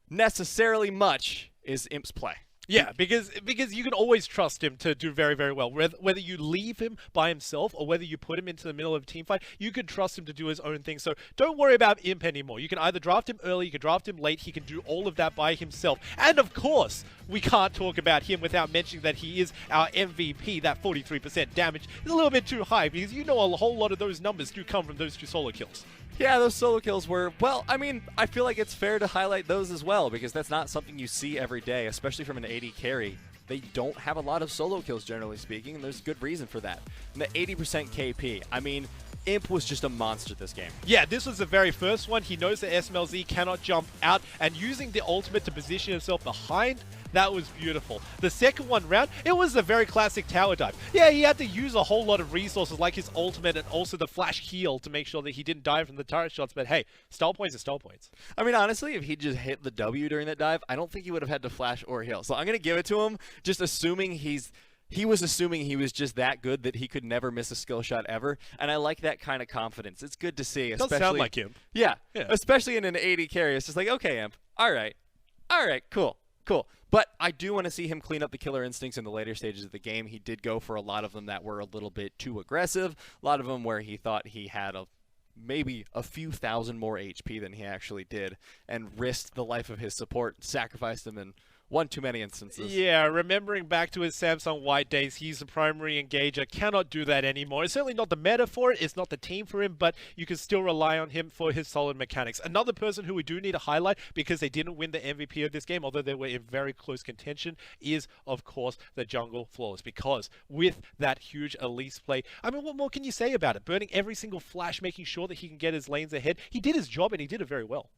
Speaker 1: necessarily much is Imp's play.
Speaker 2: Yeah, because you can always trust him to do very, very well. Whether you leave him by himself or whether you put him into the middle of a team fight, you can trust him to do his own thing. So don't worry about Imp anymore. You can either draft him early, you can draft him late. He can do all of that by himself. And of course, we can't talk about him without mentioning that he is our MVP. That 43% damage is a little bit too high, because you know a whole lot of those numbers do come from those 2 solo kills.
Speaker 1: Yeah, those solo kills were, well, I mean, I feel like it's fair to highlight those as well, because that's not something you see every day, especially from an AD carry. They don't have a lot of solo kills, generally speaking, and there's good reason for that. And the 80% KP, I mean, Imp was just a monster this game.
Speaker 2: Yeah, this was the very first one. He knows that Smlz cannot jump out, and using the ultimate to position himself behind, that was beautiful. The second one round, it was a very classic tower dive. Yeah, he had to use a whole lot of resources like his ultimate and also the flash heal to make sure that he didn't die from the turret shots, but hey, stall points are stall points.
Speaker 1: I mean, honestly, if he just hit the W during that dive, I don't think he would have had to flash or heal. So I'm going to give it to him, just assuming he was assuming he was just that good that he could never miss a skill shot ever, and I like that kind of confidence. It's good to see.
Speaker 2: Does sound like him.
Speaker 1: Yeah, especially in an AD carry. It's just like, okay, Imp, all right, cool. But I do want to see him clean up the killer instincts in the later stages of the game. He did go for a lot of them that were a little bit too aggressive, a lot of them where he thought he had maybe a few thousand more HP than he actually did, and risked the life of his support, sacrificed him in one too many instances.
Speaker 2: Yeah, remembering back to his Samsung White days, he's the primary engager, cannot do that anymore. It's certainly not the meta for it, it's not the team for him, but you can still rely on him for his solid mechanics. Another person who we do need to highlight, because they didn't win the MVP of this game, although they were in very close contention, is, of course, the jungle Flawless. Because with that huge Elise play, I mean, what more can you say about it? Burning every single flash, making sure that he can get his lanes ahead. He did his job, and he did it very well.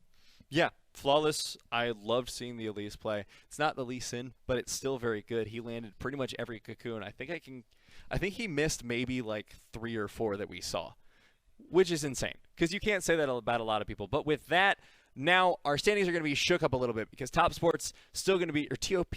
Speaker 1: Yeah, flawless. I loved seeing the Elise play. It's not the Lee Sin, but it's still very good. He landed pretty much every cocoon. I think he missed maybe like 3 or 4 that we saw, which is insane, because you can't say that about a lot of people. But with that, now our standings are going to be shook up a little bit, because Top Sports still going to be, or TOP,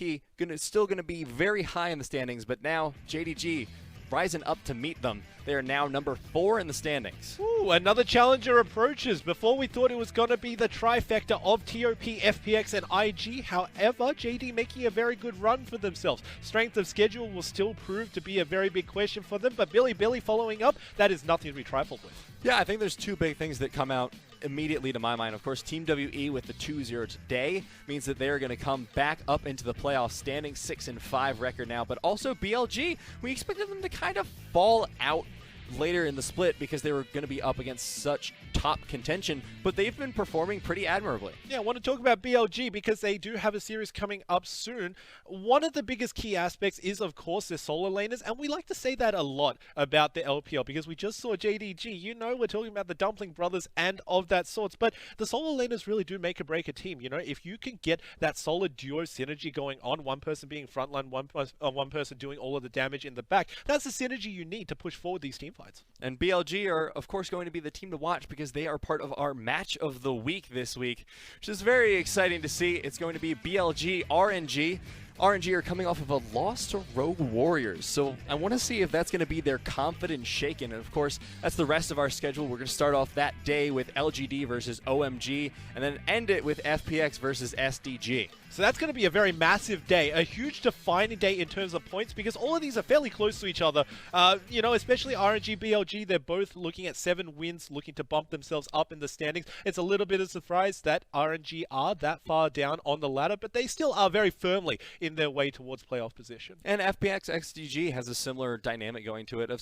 Speaker 1: still going to be very high in the standings, but now JDG rising up to meet them. They are now number 4 in the standings.
Speaker 2: Ooh, another challenger approaches. Before we thought it was going to be the trifecta of TOP, FPX, and IG. However, JD making a very good run for themselves. Strength of schedule will still prove to be a very big question for them, but Billy following up, that is nothing to be trifled with.
Speaker 1: Yeah, I think there's 2 big things that come out immediately to my mind. Of course, Team WE with the 2-0 today means that they're going to come back up into the playoffs, standing 6-5 record now. But also BLG, we expected them to kind of fall out later in the split because they were going to be up against such top contention, but they've been performing pretty admirably.
Speaker 2: Yeah, I want to talk about BLG because they do have a series coming up soon. One of the biggest key aspects is, of course, their solo laners, and we like to say that a lot about the LPL because we just saw JDG. You know, we're talking about the Dumpling Brothers and of that sorts, but the solo laners really do make or break a team. You know, if you can get that solid duo synergy going on, one person being frontline, one person doing all of the damage in the back, that's the synergy you need to push forward these team fights.
Speaker 1: And BLG are, of course, going to be the team to watch because they are part of our match of the week this week, which is very exciting to see. It's going to be BLG RNG. RNG are coming off of a loss to Rogue Warriors, so I want to see if that's going to be their confidence shaken. And of course, that's the rest of our schedule. We're going to start off that day with LGD versus OMG, and then end it with FPX versus SDG.
Speaker 2: So that's going to be a very massive day, a huge defining day in terms of points because all of these are fairly close to each other. You know, especially RNG, BLG, they're both looking at 7 wins, looking to bump themselves up in the standings. It's a little bit of a surprise that RNG are that far down on the ladder, but they still are very firmly in their way towards playoff position.
Speaker 1: And FPX XDG has a similar dynamic going to it, of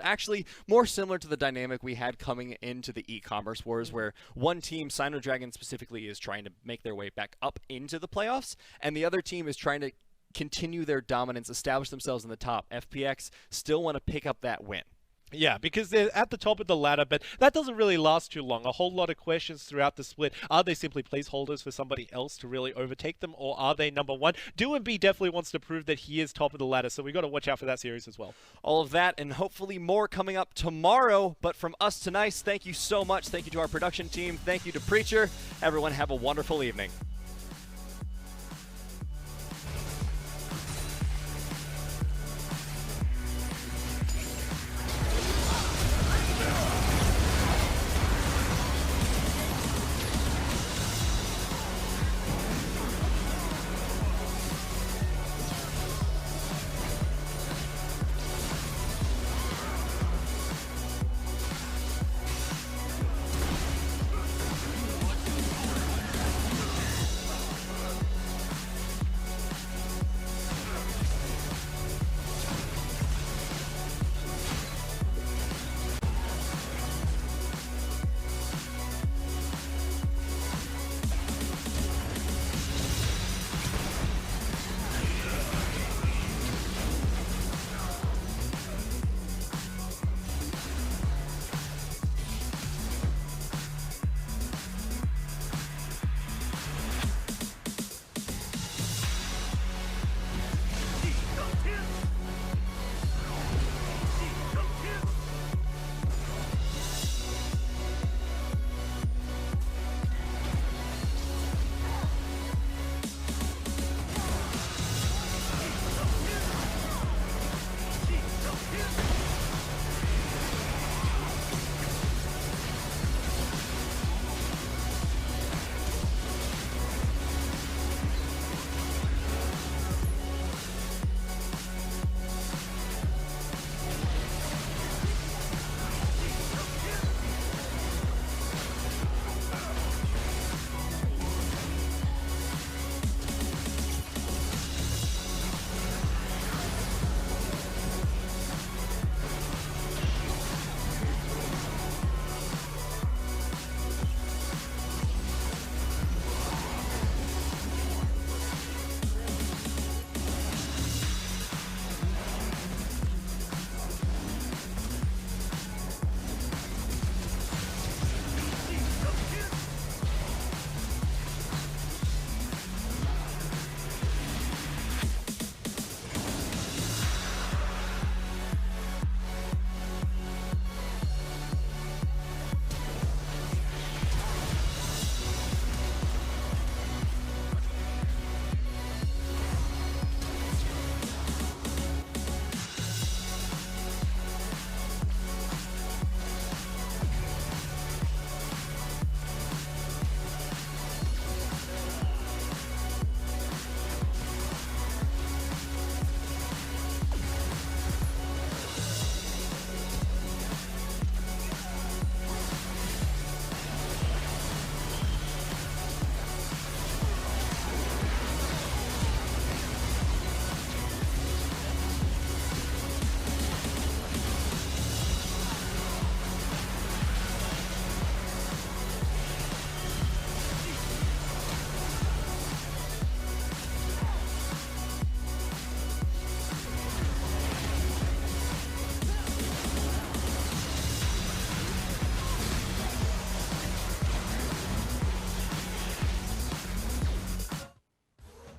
Speaker 1: actually more similar to the dynamic we had coming into the e-commerce wars, where one team, Sino Dragon specifically, is trying to make their way back up into the playoffs, and the other team is trying to continue their dominance, establish themselves in the top. FPX still want to pick up that win.
Speaker 2: Yeah, because they're at the top of the ladder, but that doesn't really last too long. A whole lot of questions throughout the split. Are they simply placeholders for somebody else to really overtake them, or are they number one? DoMB definitely wants to prove that he is top of the ladder, so we've got to watch out for that series as well.
Speaker 1: All of that and hopefully more coming up tomorrow, but from us tonight, thank you so much. Thank you to our production team. Thank you to Preacher. Everyone have a wonderful evening.